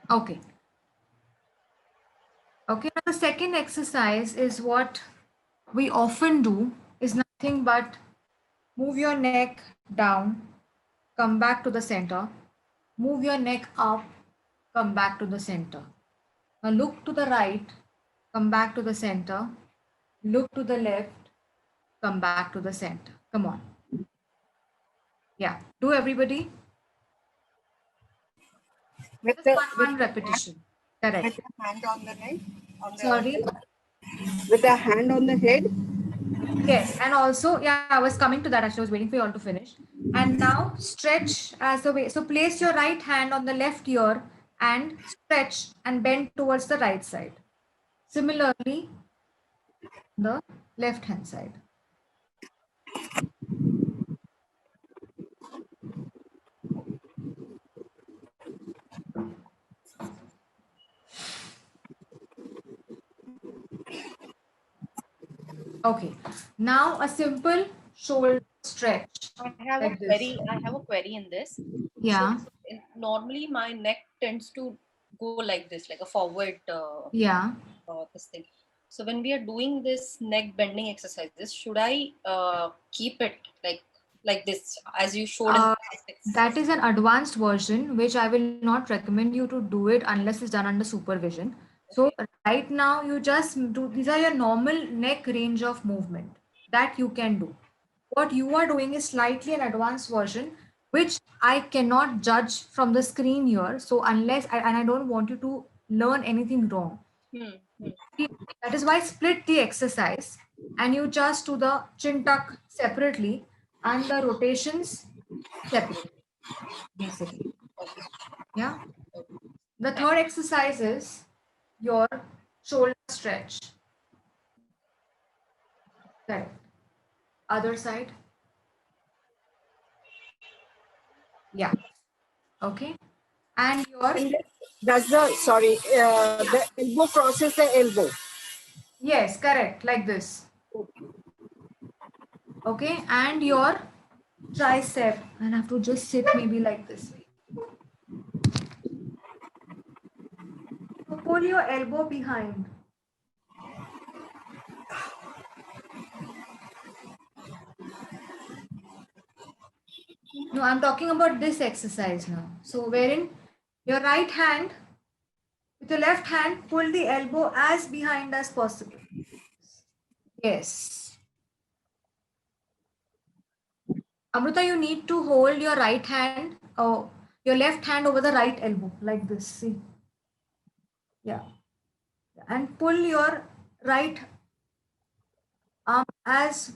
Okay. Okay, now the second exercise is what we often do is nothing but move your neck down, come back to the center, move your neck up, come back to the center. Now look to the right, come back to the center, look to the left, come back to the center. Come on. Yeah, do everybody. With Just the one repetition. Correct. with the hand on the neck. Sorry. With the hand on the head. Yes, and also, yeah, I was coming to that actually. I was waiting for you all to finish. And now stretch as a way. So place your right hand on the left ear and stretch and bend towards the right side. Similarly, the left hand side. Okay, now a simple shoulder stretch. I have Like a this. query. I have a query in this. Yeah, So normally my neck tends to go like this, like a forward yeah. this thing. So when we are doing this neck bending exercises, should I keep it like this as you showed in Uh, the exercise? that is an advanced version, which I will not recommend you to do it unless it's done under supervision. So right now you just do, these are your normal neck range of movement that you can do. What you are doing is slightly an advanced version, which I cannot judge from the screen here. So unless and I don't want you to learn anything wrong. That is why split the exercise and you just do the chin tuck separately and the rotations separately, basically. Yeah. The third exercise is your shoulder stretch. Correct. Other side. Yeah. Okay. And your, And does the the elbow crosses the elbow. yes, correct, like this. Okay. And your tricep. And I have to just sit maybe like this way. So pull your elbow behind. No, I'm talking about this exercise now. So wherein your right hand With your left hand, pull the elbow as behind as possible. Yes. Amruta, you need to hold your right hand, or your left hand over the right elbow, like this. See? Yeah. And pull your right arm as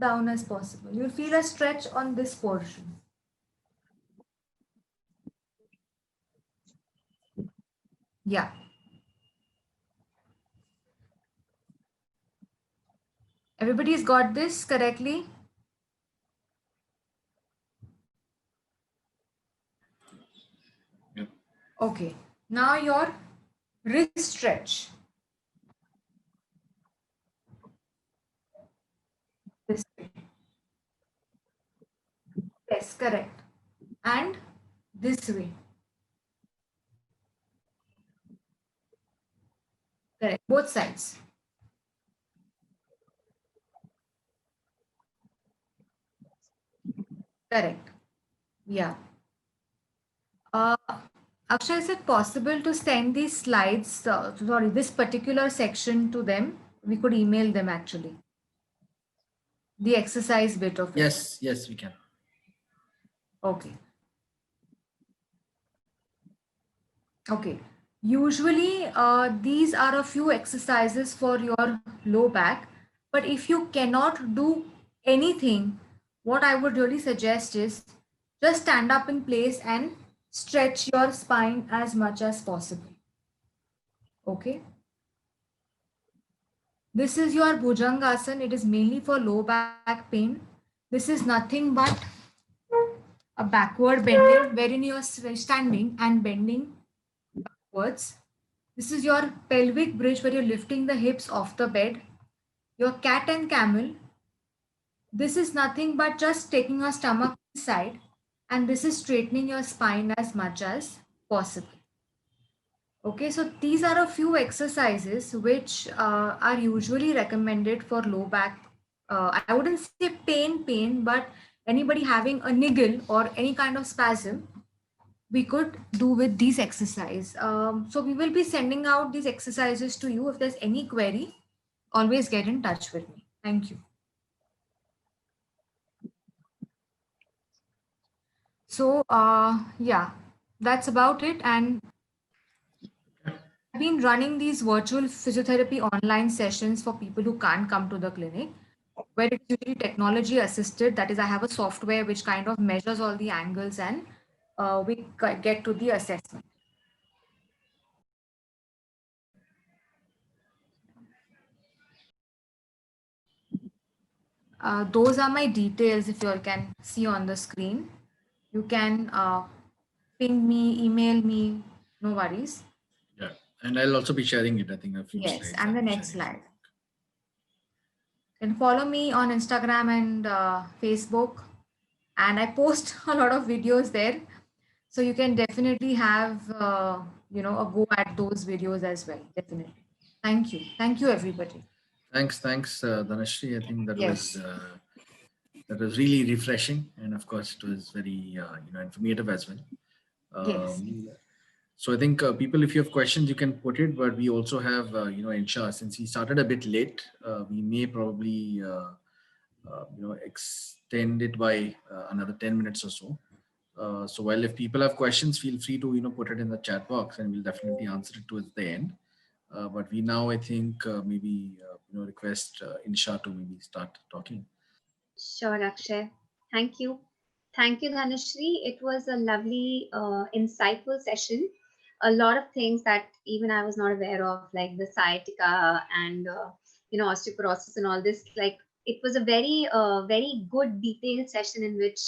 down as possible. You'll feel a stretch on this portion. Yeah. Everybody's got this correctly? Yep. Okay. Now your wrist stretch. This way. Yes, correct. And this way. Correct. Both sides. Correct. Yeah. Akshay, is it possible to send these slides, sorry, this particular section to them? We could email them actually. The exercise bit of it. Yes, yes, we can. Okay. Okay. Usually, these are a few exercises for your low back. But if you cannot do anything, what I would really suggest is just stand up in place and stretch your spine as much as possible. Okay. This is your Bhujangasana. It is mainly for low back pain. This is nothing but a backward bending wherein you are standing and bending backwards. This is your pelvic bridge where you're lifting the hips off the bed. Your cat and camel. This is nothing but just taking your stomach inside, and this is straightening your spine as much as possible. Okay, so these are a few exercises which are usually recommended for low back. I wouldn't say pain, but anybody having a niggle or any kind of spasm, we could do with these exercises. So we will be sending out these exercises to you. If there's any query, always get in touch with me. Thank you. So yeah, that's about it. And I've been running these virtual physiotherapy online sessions for people who can't come to the clinic, where it's usually technology assisted. That is, I have a software which kind of measures all the angles, and we get to the assessment. Those are my details. If you all can see on the screen, you can ping me, email me, no worries. Yeah, and I'll also be sharing it. I think a few Yes, slides. and the I'll be next sharing. slide. You can follow me on Instagram and Facebook, and I post a lot of videos there, so you can definitely have a go at those videos as well. Definitely. Thank you, everybody. Thanks, Dhanashree. I think that Yes. was really refreshing, and of course, it was very informative as well. Yes. So I think people, if you have questions, you can put it. But we also have Insha. Since he started a bit late, we may probably extend it by another 10 minutes or so. So while if people have questions, feel free to put it in the chat box, and we'll definitely answer it towards the end. But we now, I think, maybe request Insha to maybe start talking. Sure, Akshay. Thank you. Thank you, Dhanashree. It was a lovely, insightful session. A lot of things that even I was not aware of, like the sciatica and osteoporosis and all this. Like, it was a very, very good detailed session in which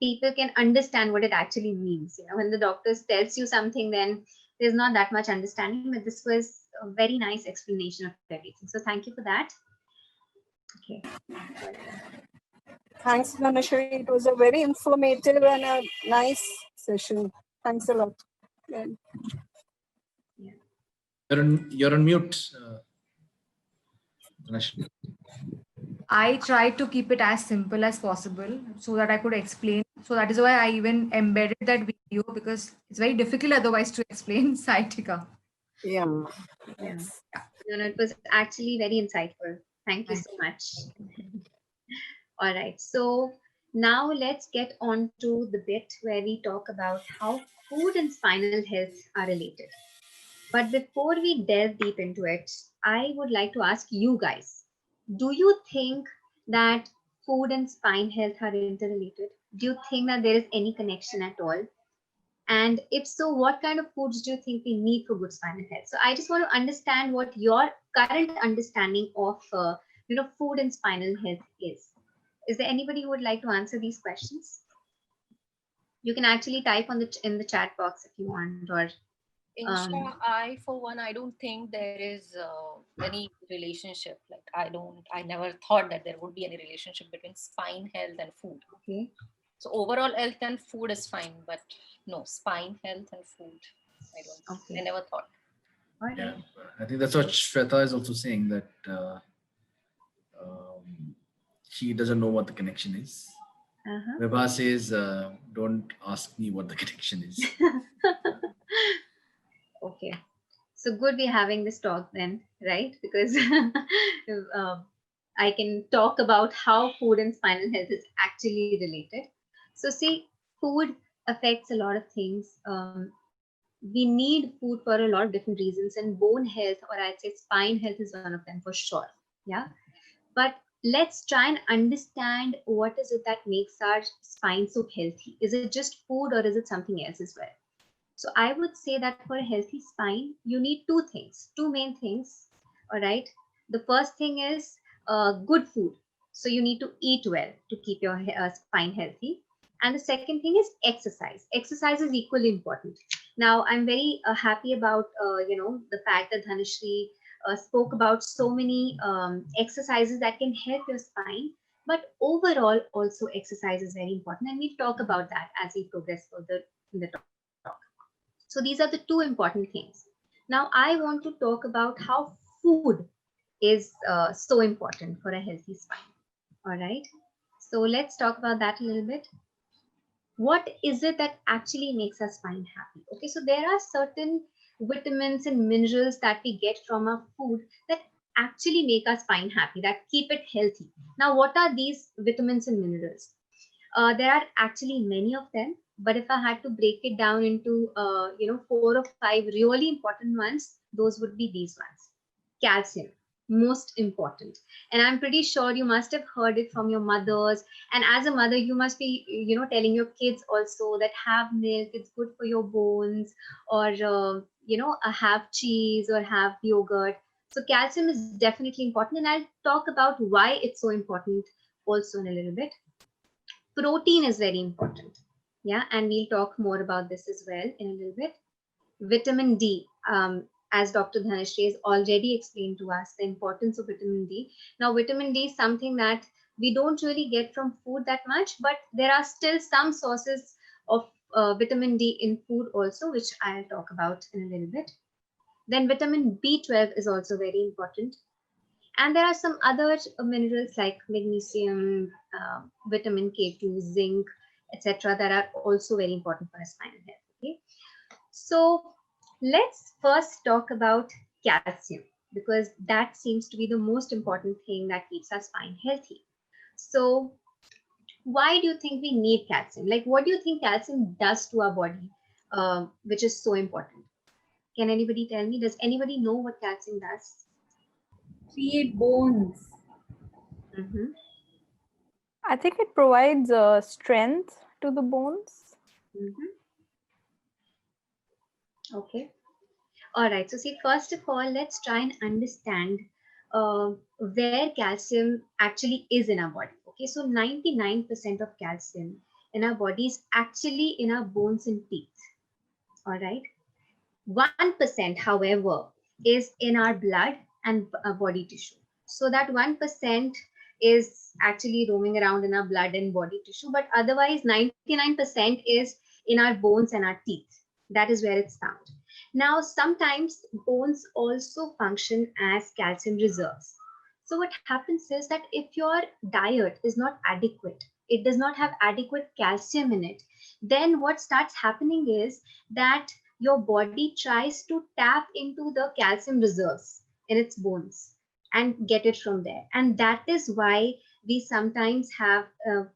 people can understand what it actually means. When the doctor tells you something, then there's not that much understanding. But this was a very nice explanation of everything. So thank you for that. Okay. Thanks, Dhanashree. It was a very informative and a nice session. Thanks a lot. Yeah. You're on mute, Dhanashree. I tried to keep it as simple as possible so that I could explain. So that is why I even embedded that video, because it's very difficult otherwise to explain sciatica. Yeah. Yeah. Yes. No, it was actually very insightful. Thank you Thank so much. All right. So now let's get on to the bit where we talk about how food and spinal health are related. But before we delve deep into it, I would like to ask you guys, do you think that food and spine health are interrelated? Do you think that there is any connection at all? And if so, what kind of foods do you think we need for good spinal health? So I just want to understand what your current understanding of food and spinal health is. Is there anybody who would like to answer these questions? You can actually type on in the chat box if you want, or Insha, for one, I don't think there is any relationship. Like, I never thought that there would be any relationship between spine health and food. okay. So overall health and food is fine, but no, spine health and food, I Okay. never thought. All right. Yeah, I think that's what Shweta is also saying, that she doesn't know what the connection is. Uh-huh. Vibha says, don't ask me what the connection is. Okay. So good we're having this talk then, right? Because I can talk about how food and spinal health is actually related. So see, food affects a lot of things. We need food for a lot of different reasons, and bone health, or I'd say spine health, is one of them for sure. Yeah. But let's try and understand what is it that makes our spine so healthy. Is it just food, or is it something else as well? So I would say that for a healthy spine, you need two things, two main things. All right. The first thing is good food. So you need to eat well to keep your spine healthy. And the second thing is exercise. Exercise is equally important. Now, I'm very happy about the fact that Dhanashri spoke about so many exercises that can help your spine. But overall, also exercise is very important, and we'll talk about that as we progress further in the talk. So these are the two important things. Now I want to talk about how food is so important for a healthy spine. All right. So let's talk about that a little bit. What is it that actually makes our spine happy? Okay, so there are certain vitamins and minerals that we get from our food that actually make our spine happy, that keep it healthy. Now, what are these vitamins and minerals? There are actually many of them, but if I had to break it down into 4 or 5 really important ones, those would be these ones. Calcium, most important, and I'm pretty sure you must have heard it from your mothers. And as a mother, you must be telling your kids also that have milk, it's good for your bones, or have cheese or have yogurt. So calcium is definitely important, and I'll talk about why it's so important also in a little bit. Protein is very important. Yeah, and we'll talk more about this as well in a little bit. Vitamin D, as Dr. Dhanashri has already explained to us the importance of vitamin D. Now, vitamin D is something that we don't really get from food that much, but there are still some sources of vitamin D in food also, which I'll talk about in a little bit. Then vitamin B12 is also very important. And there are some other minerals like magnesium, vitamin K2, zinc, etc., that are also very important for spinal health. Okay, so let's first talk about calcium, because that seems to be the most important thing that keeps our spine healthy. So why do you think we need calcium? Like, what do you think calcium does to our body, which is so important? Can anybody tell me? Does anybody know what calcium does? Create bones. Mm-hmm. I think it provides strength to the bones. Mm-hmm. Okay. All right. So see, first of all, let's try and understand where calcium actually is in our body. Okay. So 99% of calcium in our body is actually in our bones and teeth. All right. 1%, however, is in our blood and body tissue. So that 1% is actually roaming around in our blood and body tissue, but otherwise 99% is in our bones and our teeth. That is where it's found. Now, sometimes bones also function as calcium reserves. So what happens is that if your diet is not adequate, it does not have adequate calcium in it, then what starts happening is that your body tries to tap into the calcium reserves in its bones and get it from there. And that is why we sometimes have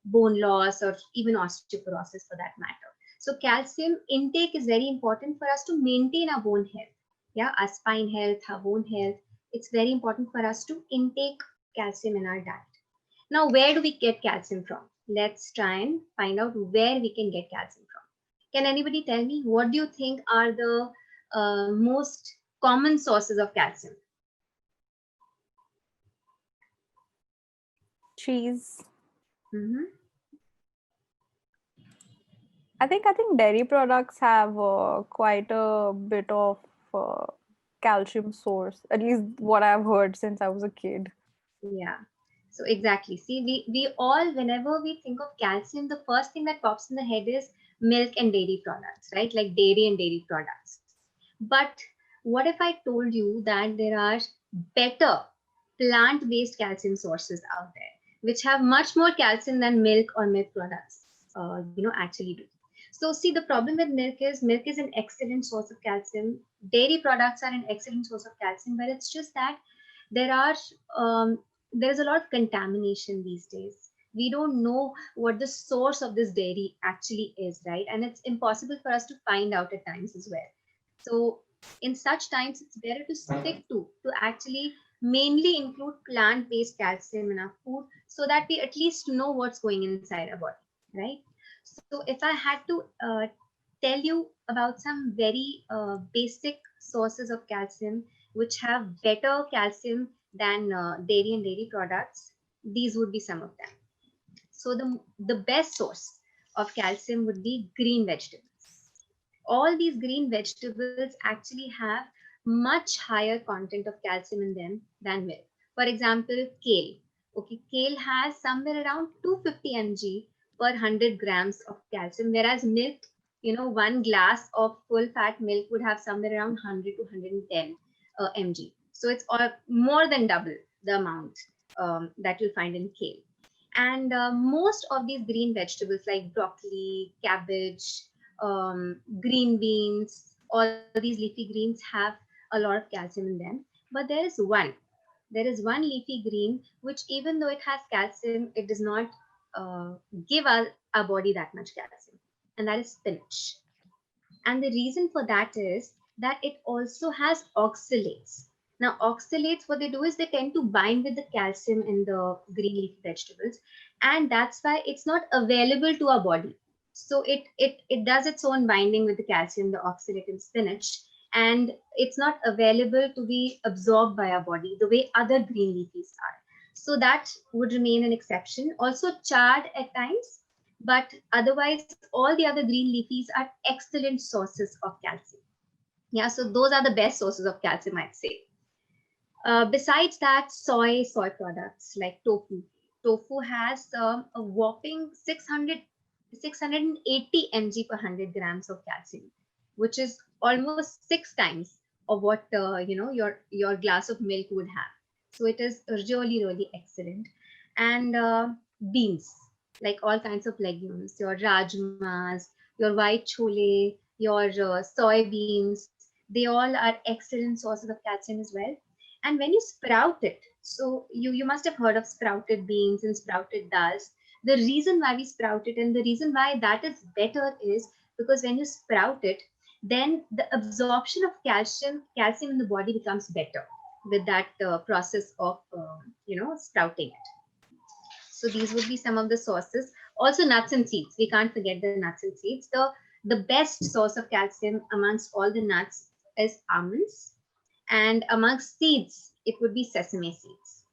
bone loss or even osteoporosis for that matter. So calcium intake is very important for us to maintain our bone health. Yeah, our spine health, our bone health. It's very important for us to intake calcium in our diet. Now, where do we get calcium from? Let's try and find out where we can get calcium from. Can anybody tell me what do you think are the most common sources of calcium? Cheese. Mhm. I think dairy products have quite a bit of calcium source. At least what I've heard since I was a kid. Yeah. So exactly. See, we all, whenever we think of calcium, the first thing that pops in the head is milk and dairy products, right? Like dairy and dairy products. But what if I told you that there are better plant-based calcium sources out there, which have much more calcium than milk or milk products, actually do. So see, the problem with milk is an excellent source of calcium. Dairy products are an excellent source of calcium, but it's just that there are there's a lot of contamination these days. We don't know what the source of this dairy actually is, right? And it's impossible for us to find out at times as well. So in such times, it's better to stick to actually mainly include plant-based calcium in our food so that we at least know what's going inside our body, right? So if I had to tell you about some very basic sources of calcium which have better calcium than dairy and dairy products, these would be some of them. So the best source of calcium would be green vegetables. All these green vegetables actually have much higher content of calcium in them than milk. For example, kale. Okay, kale has somewhere around 250 mg per 100 grams of calcium, whereas milk, one glass of full fat milk would have somewhere around 100 to 110 mg. So it's more than double the amount that you'll find in kale. And most of these green vegetables like broccoli, cabbage, green beans, all these leafy greens have a lot of calcium in them. But there is one leafy green which, even though it has calcium, it does not give our body that much calcium, and that is spinach. And the reason for that is that it also has oxalates. Now, oxalates, what they do is they tend to bind with the calcium in the green leafy vegetables, and that's why it's not available to our body. So it does its own binding with the calcium, the oxalate in spinach, and it's not available to be absorbed by our body the way other green leafies are. So that would remain an exception. Also chard at times, but otherwise all the other green leafies are excellent sources of calcium. Yeah, so those are the best sources of calcium, I'd say. Besides that, soy products like tofu. Tofu has a whopping 680 mg per 100 grams of calcium, which is almost 6 times of what your glass of milk would have. So it is really excellent. And beans, like all kinds of legumes, your rajmas, your white chole, your soybeans, they all are excellent sources of calcium as well. And when you sprout it, so you must have heard of sprouted beans and sprouted dals. The reason why we sprout it and the reason why that is better is because when you sprout it, then the absorption of calcium in the body becomes better with that process of sprouting it. So these would be some of the sources. Also nuts and seeds. We can't forget the nuts and seeds. The best source of calcium amongst all the nuts is almonds. And amongst seeds, it would be sesame seeds.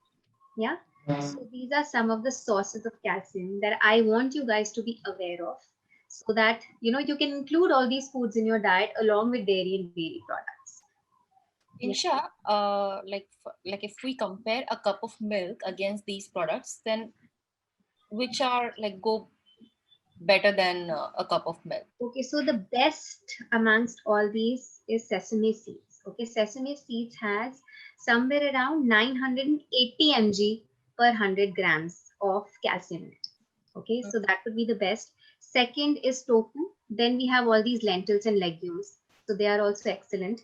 Yeah. So these are some of the sources of calcium that I want you guys to be aware of, so that you can include all these foods in your diet along with dairy and dairy products. Insha, like if we compare a cup of milk against these products, then which are go better than a cup of milk? Okay, so the best amongst all these is sesame seeds. Okay, sesame seeds has somewhere around 980 mg per 100 grams of calcium in it. Okay, so that would be the best. Second is tofu. Then we have all these lentils and legumes. So they are also excellent.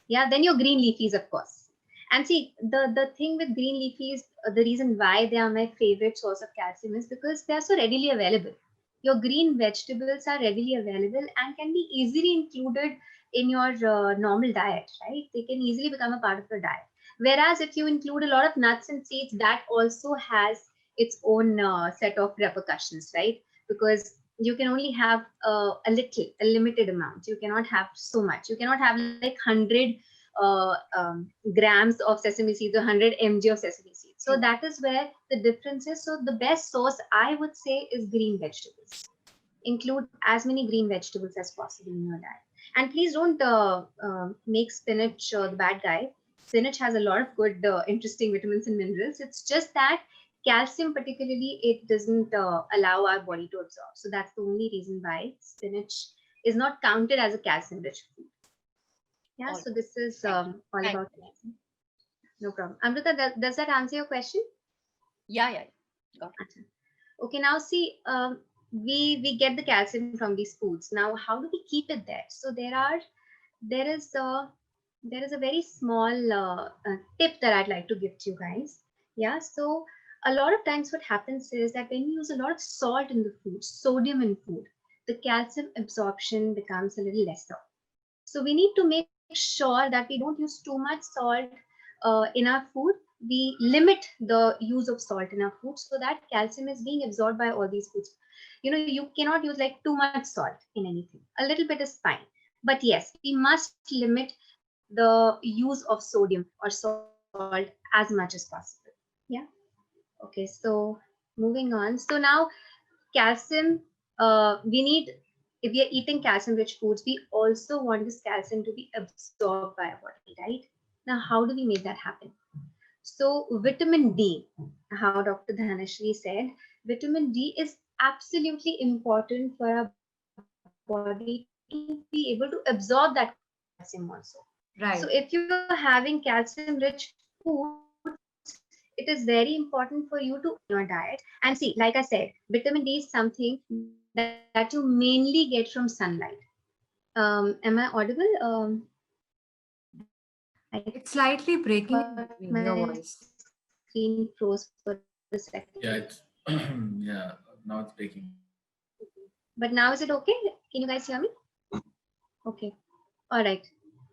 Yeah, then your green leafies, of course. And see, the thing with green leafies, the reason why they are my favorite source of calcium is because they are so readily available. Your green vegetables are readily available and can be easily included in your normal diet, right? They can easily become a part of your diet. Whereas if you include a lot of nuts and seeds, that also has its own set of repercussions, right? Because you can only have a limited amount. You cannot have so much. You cannot have like 100 grams of sesame seeds or 100 mg of sesame seeds. So that is where the difference is. So the best source I would say is green vegetables. Include as many green vegetables as possible in your diet. And please don't make spinach the bad guy. Spinach has a lot of good, interesting vitamins and minerals. It's just that calcium, particularly, it doesn't allow our body to absorb. So that's the only reason why spinach is not counted as a calcium-rich food. Yeah. All So this is all Thank about calcium. No problem. Amrita, does that answer your question? yeah. Got it. Achha. Okay, now see, we get the calcium from these foods. Now, how do we keep it there? So there is a very small tip that I'd like to give to you guys. Yeah, so a lot of times what happens is that when you use a lot of salt in the food, sodium in food, the calcium absorption becomes a little lesser. So we need to make sure that we don't use too much salt in our food. We limit the use of salt in our food so that calcium is being absorbed by all these foods. You know, you cannot use like too much salt in anything. A little bit is fine. But yes, we must limit the use of sodium or salt as much as possible. Yeah. Okay. So moving on. So now calcium, we need, if we are eating calcium rich foods, we also want this calcium to be absorbed by our body, right? Now, how do we make that happen? So vitamin D, how Dr. Dhanashree said, vitamin D is absolutely important for our body to be able to absorb that calcium also. Right. So if you're having calcium rich foods, it is very important for you to your diet. And see, like I said, vitamin D is something that you mainly get from sunlight. Am I audible? I It's slightly breaking in thought between your my voice. screen froze for a second. Yeah, it's yeah. Now it's breaking. But now is it okay? Can you guys hear me? Okay. All right.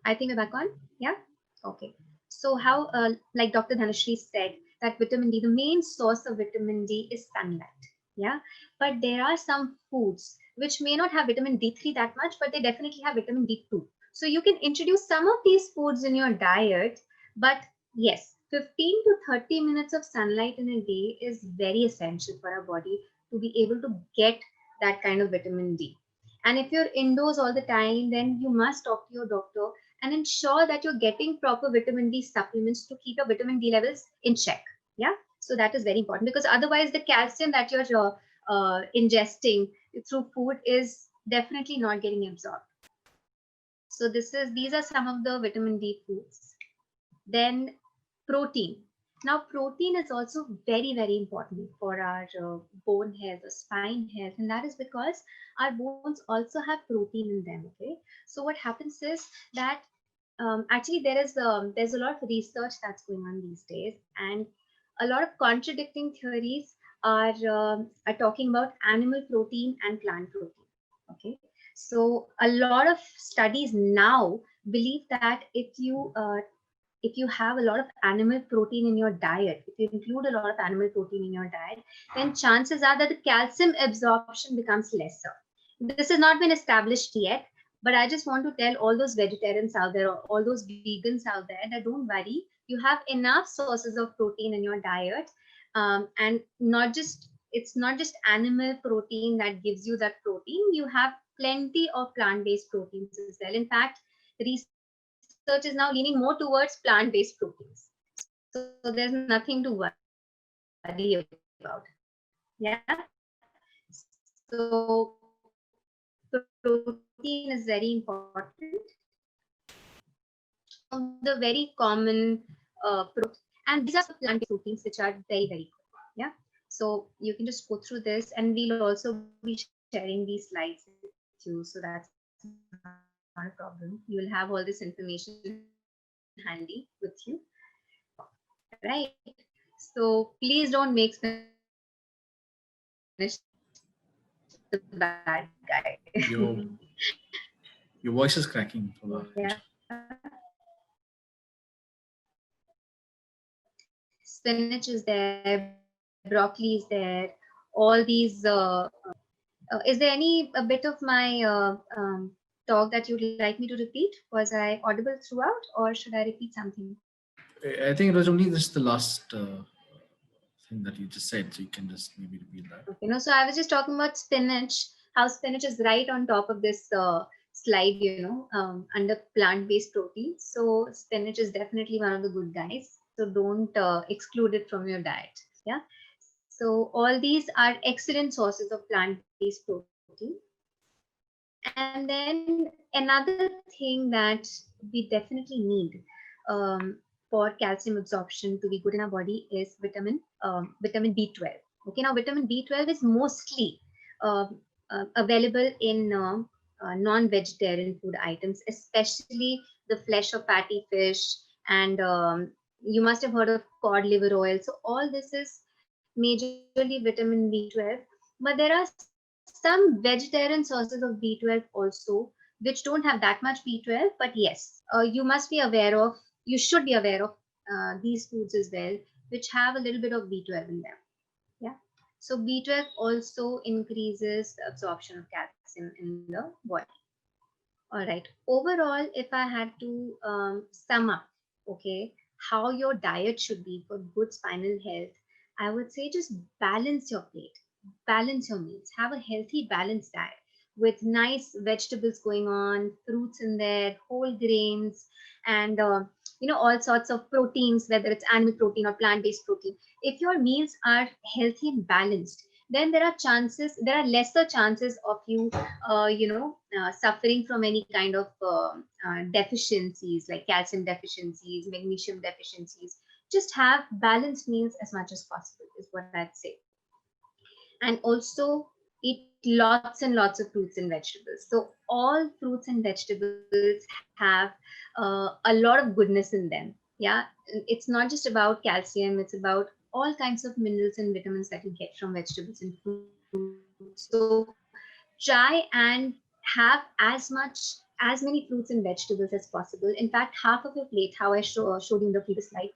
I think we're back on. Yeah. Okay. So how, like Dr. Dhanashree said, that vitamin D, the main source of vitamin D is sunlight. Yeah. But there are some foods which may not have vitamin D3 that much, but they definitely have vitamin D2. So you can introduce some of these foods in your diet. But yes, 15 to 30 minutes of sunlight in a day is very essential for our body to be able to get that kind of vitamin D. And if you're indoors all the time, then you must talk to your doctor and ensure that you're getting proper vitamin D supplements to keep your vitamin D levels in check. Yeah. So that is very important because otherwise the calcium that you're ingesting through food is definitely not getting absorbed. So these are some of the vitamin D foods. Then protein. Now, protein is also very, very important for our bone health or spine health, and that is because our bones also have protein in them. Okay, so what happens is that actually there's a lot of research that's going on these days, and a lot of contradicting theories are talking about animal protein and plant protein. Okay, so a lot of studies now believe that if you have a lot of animal protein in your diet, if you include a lot of animal protein in your diet, then chances are that the calcium absorption becomes lesser. This has not been established yet, but I just want to tell all those vegetarians out there or all those vegans out there that don't worry, you have enough sources of protein in your diet, and it's not just animal protein that gives you that protein. You have plenty of plant-based proteins as well. In fact, research is now leaning more towards plant-based proteins. So there's nothing to worry about. Yeah. So protein is very important. Of the very common and these are plant-based proteins which are very, very good. Yeah. So you can just go through this, and we'll also be sharing these slides with you. So that's not an issue. a problem. You will have all this information handy with you, right? So please don't make Spanish the bad guy. Your voice is cracking. Yeah. Spinach is there, broccoli is there, all these. Is there a bit of my talk that you'd like me to repeat? Was I audible throughout, or should I repeat something? I think it was only just the last thing that you just said, so you can just maybe repeat that. Okay, no, so I was just talking about spinach, how spinach is right on top of this slide, under plant-based protein. So spinach is definitely one of the good guys. So don't exclude it from your diet. Yeah. So all these are excellent sources of plant-based protein. And then another thing that we definitely need for calcium absorption to be good in our body is vitamin B12. Okay, now vitamin B12 is mostly uh, available in non-vegetarian food items, especially the flesh of fatty fish, and you must have heard of cod liver oil. So all this is majorly vitamin B12, but there are some vegetarian sources of B12 also, which don't have that much B12. But yes, you must be aware of, you should be aware of these foods as well, which have a little bit of B12 in them. Yeah. So B12 also increases the absorption of calcium in the body. All right. Overall, if I had to sum up, okay, how your diet should be for good spinal health, I would say just balance your plate, balance your meals, have a healthy, balanced diet with nice vegetables going on, fruits in there, whole grains, and all sorts of proteins, whether it's animal protein or plant-based protein. If your meals are healthy and balanced, then there are lesser chances of you suffering from any kind of deficiencies like calcium deficiencies, magnesium deficiencies. Just have balanced meals as much as possible is what I'd say. And also eat lots and lots of fruits and vegetables. So all fruits and vegetables have a lot of goodness in them. Yeah, it's not just about calcium, it's about all kinds of minerals and vitamins that you get from vegetables and fruits. So try and have as many fruits and vegetables as possible. In fact, half of your plate, how I showed you in the previous slide,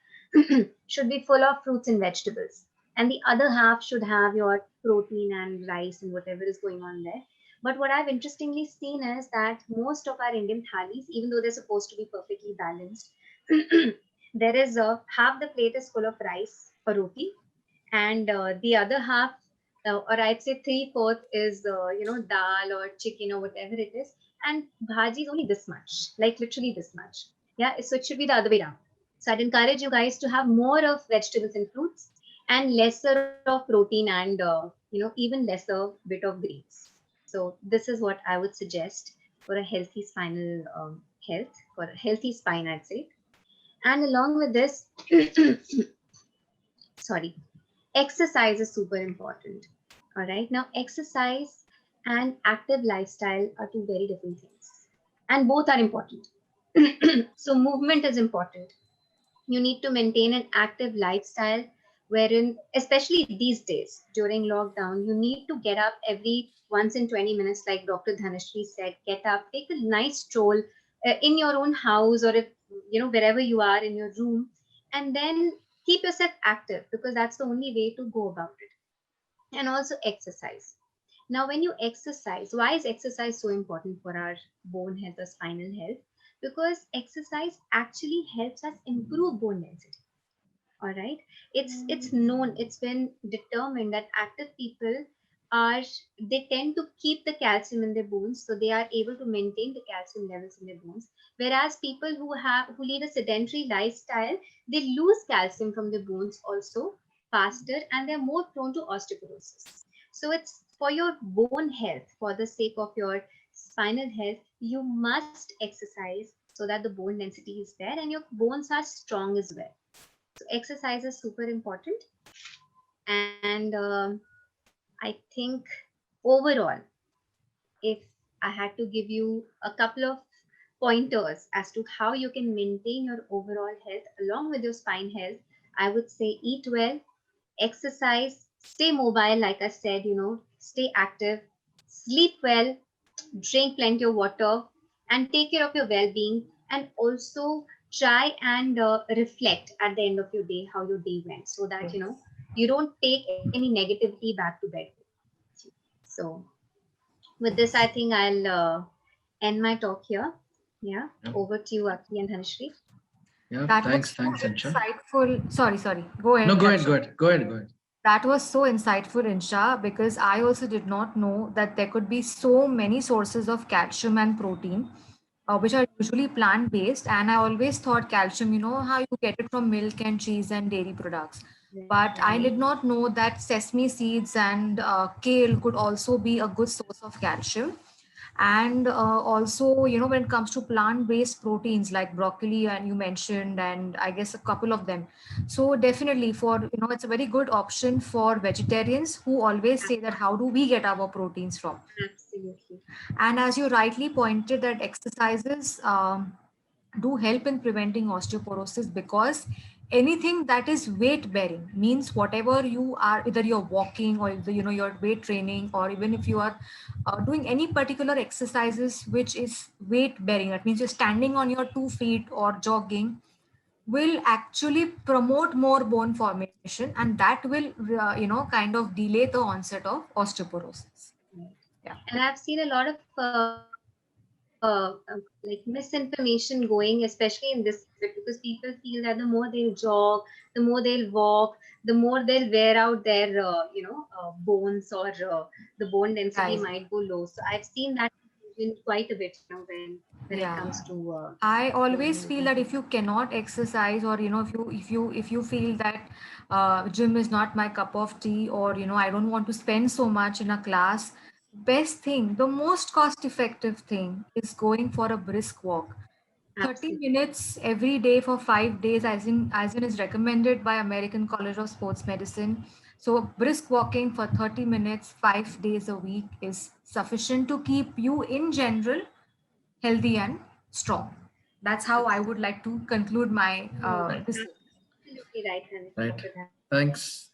should be full of fruits and vegetables, and the other half should have your protein and rice and whatever is going on there. But what I've interestingly seen is that most of our Indian thalis, even though they're supposed to be perfectly balanced, there is half the plate is full of rice or roti, and the other half, or I'd say three-fourth, is dal or chicken or whatever it is, and bhaji is only this much, like literally this much. Yeah, so it should be the other way around. So I'd encourage you guys to have more of vegetables and fruits and lesser of protein and even lesser bit of greens. So this is what I would suggest for a healthy spinal health, for a healthy spine, I'd say. And along with this, sorry, exercise is super important. All right. Now, exercise and active lifestyle are two very different things, and both are important. So, movement is important. You need to maintain an active lifestyle, wherein, especially these days during lockdown, you need to get up every once in 20 minutes, like Dr. Dhanashree said. Get up, take a nice stroll in your own house, or if wherever you are in your room, and then keep yourself active, because that's the only way to go about it. And also exercise. Now, when you exercise, why is exercise so important for our bone health or spinal health? Because exercise actually helps us improve bone density. All right, it's known, it's been determined that active people are, they tend to keep the calcium in their bones, so they are able to maintain the calcium levels in their bones. Whereas people who lead a sedentary lifestyle, they lose calcium from their bones also faster, and they're more prone to osteoporosis. So it's for your bone health, for the sake of your spinal health, you must exercise so that the bone density is there and your bones are strong as well. So exercise is super important. And I think overall, if I had to give you a couple of pointers as to how you can maintain your overall health along with your spine health, I would say eat well, exercise, stay mobile, like I said, stay active, sleep well, drink plenty of water, and take care of your well-being, and also try and reflect at the end of your day how your day went, so that you don't take any negativity back to bed. So with this, I think I'll end my talk here. Yeah, Yeah. over to you, Aki and Dhanashree. Yeah, That thanks, was so Ansha. insightful. Sorry. Go ahead. No, go ahead, Akshay. go ahead, go ahead, go ahead. That was so insightful, Insha, because I also did not know that there could be so many sources of calcium and protein, which are usually plant-based. And I always thought calcium, how you get it from milk and cheese and dairy products. But I did not know that sesame seeds and kale could also be a good source of calcium. And also, when it comes to plant-based proteins like broccoli, and you mentioned, and I guess a couple of them. So definitely it's a very good option for vegetarians who always say that how do we get our proteins from? Absolutely. And as you rightly pointed, that exercises do help in preventing osteoporosis, because anything that is weight bearing, means whatever you are, either you're walking or you're weight training, or even if you are doing any particular exercises which is weight bearing, that means you're standing on your 2 feet or jogging, will actually promote more bone formation, and that will kind of delay the onset of osteoporosis. Yeah. And I've seen a lot of like misinformation going, especially in this aspect, because people feel that the more they'll jog, the more they'll walk, the more they'll wear out their bones, or the bone density Right. might go low. So I've seen that in quite a bit, when it Yeah. comes to I always feel that if you cannot exercise, or if you feel that gym is not my cup of tea, or I don't want to spend so much in a class, best thing, the most cost effective thing is going for a brisk walk. 30 absolutely. minutes every day for 5 days, as in is recommended by American College of Sports Medicine. So brisk walking for 30 minutes 5 days a week is sufficient to keep you in general healthy and strong. That's how I would like to conclude my No, this. absolutely right, Right. Dr. Dhan. Thanks,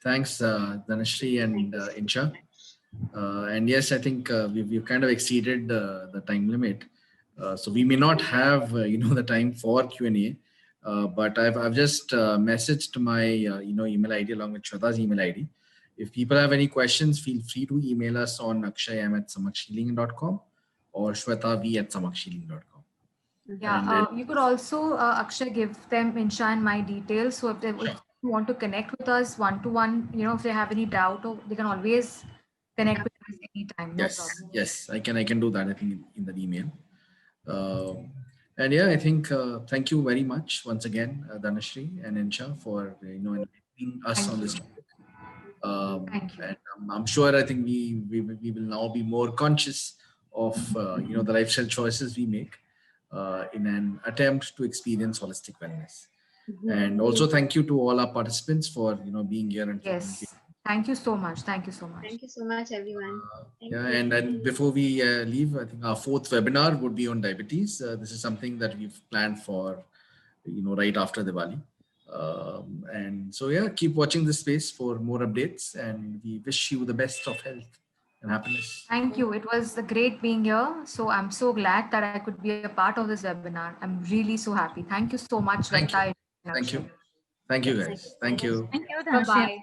Dhanashree and Thank you so Insha. much. And yes, I think we've kind of exceeded the time limit, so we may not have the time for Q&A. But I've just messaged my email ID along with Shweta's email ID. If people have any questions, feel free to email us on akshayam@samakshhealing.com or shwetav@samakshhealing.com. Yeah, you could also Akshay give them Insha and my details. So if they want to connect with us one to one, if they have any doubt, or they can always connect with us anytime. No problem. Yes, I can do that. I think in the email. And yeah, I think thank you very much once again, Dhanashree and Insha, for inviting us Thank on this you. topic. Thank you. And I'm sure I think we will now be more conscious of the lifestyle choices we make in an attempt to experience holistic wellness. And also thank you to all our participants for being here and for being here. Yes. Thank you so much. Thank you so much. Thank you so much, everyone. Thank Yeah, you. and then before we leave, I think our fourth webinar would be on diabetes. This is something that we've planned for, right after Diwali. And so, yeah, keep watching this space for more updates, and we wish you the best of health and happiness. Thank you. It was a great being here. So I'm so glad that I could be a part of this webinar. I'm really so happy. Thank you so much, Thank you. Shweta. Thank you. Thank you, guys. Thank you. Thank you, Bye-bye.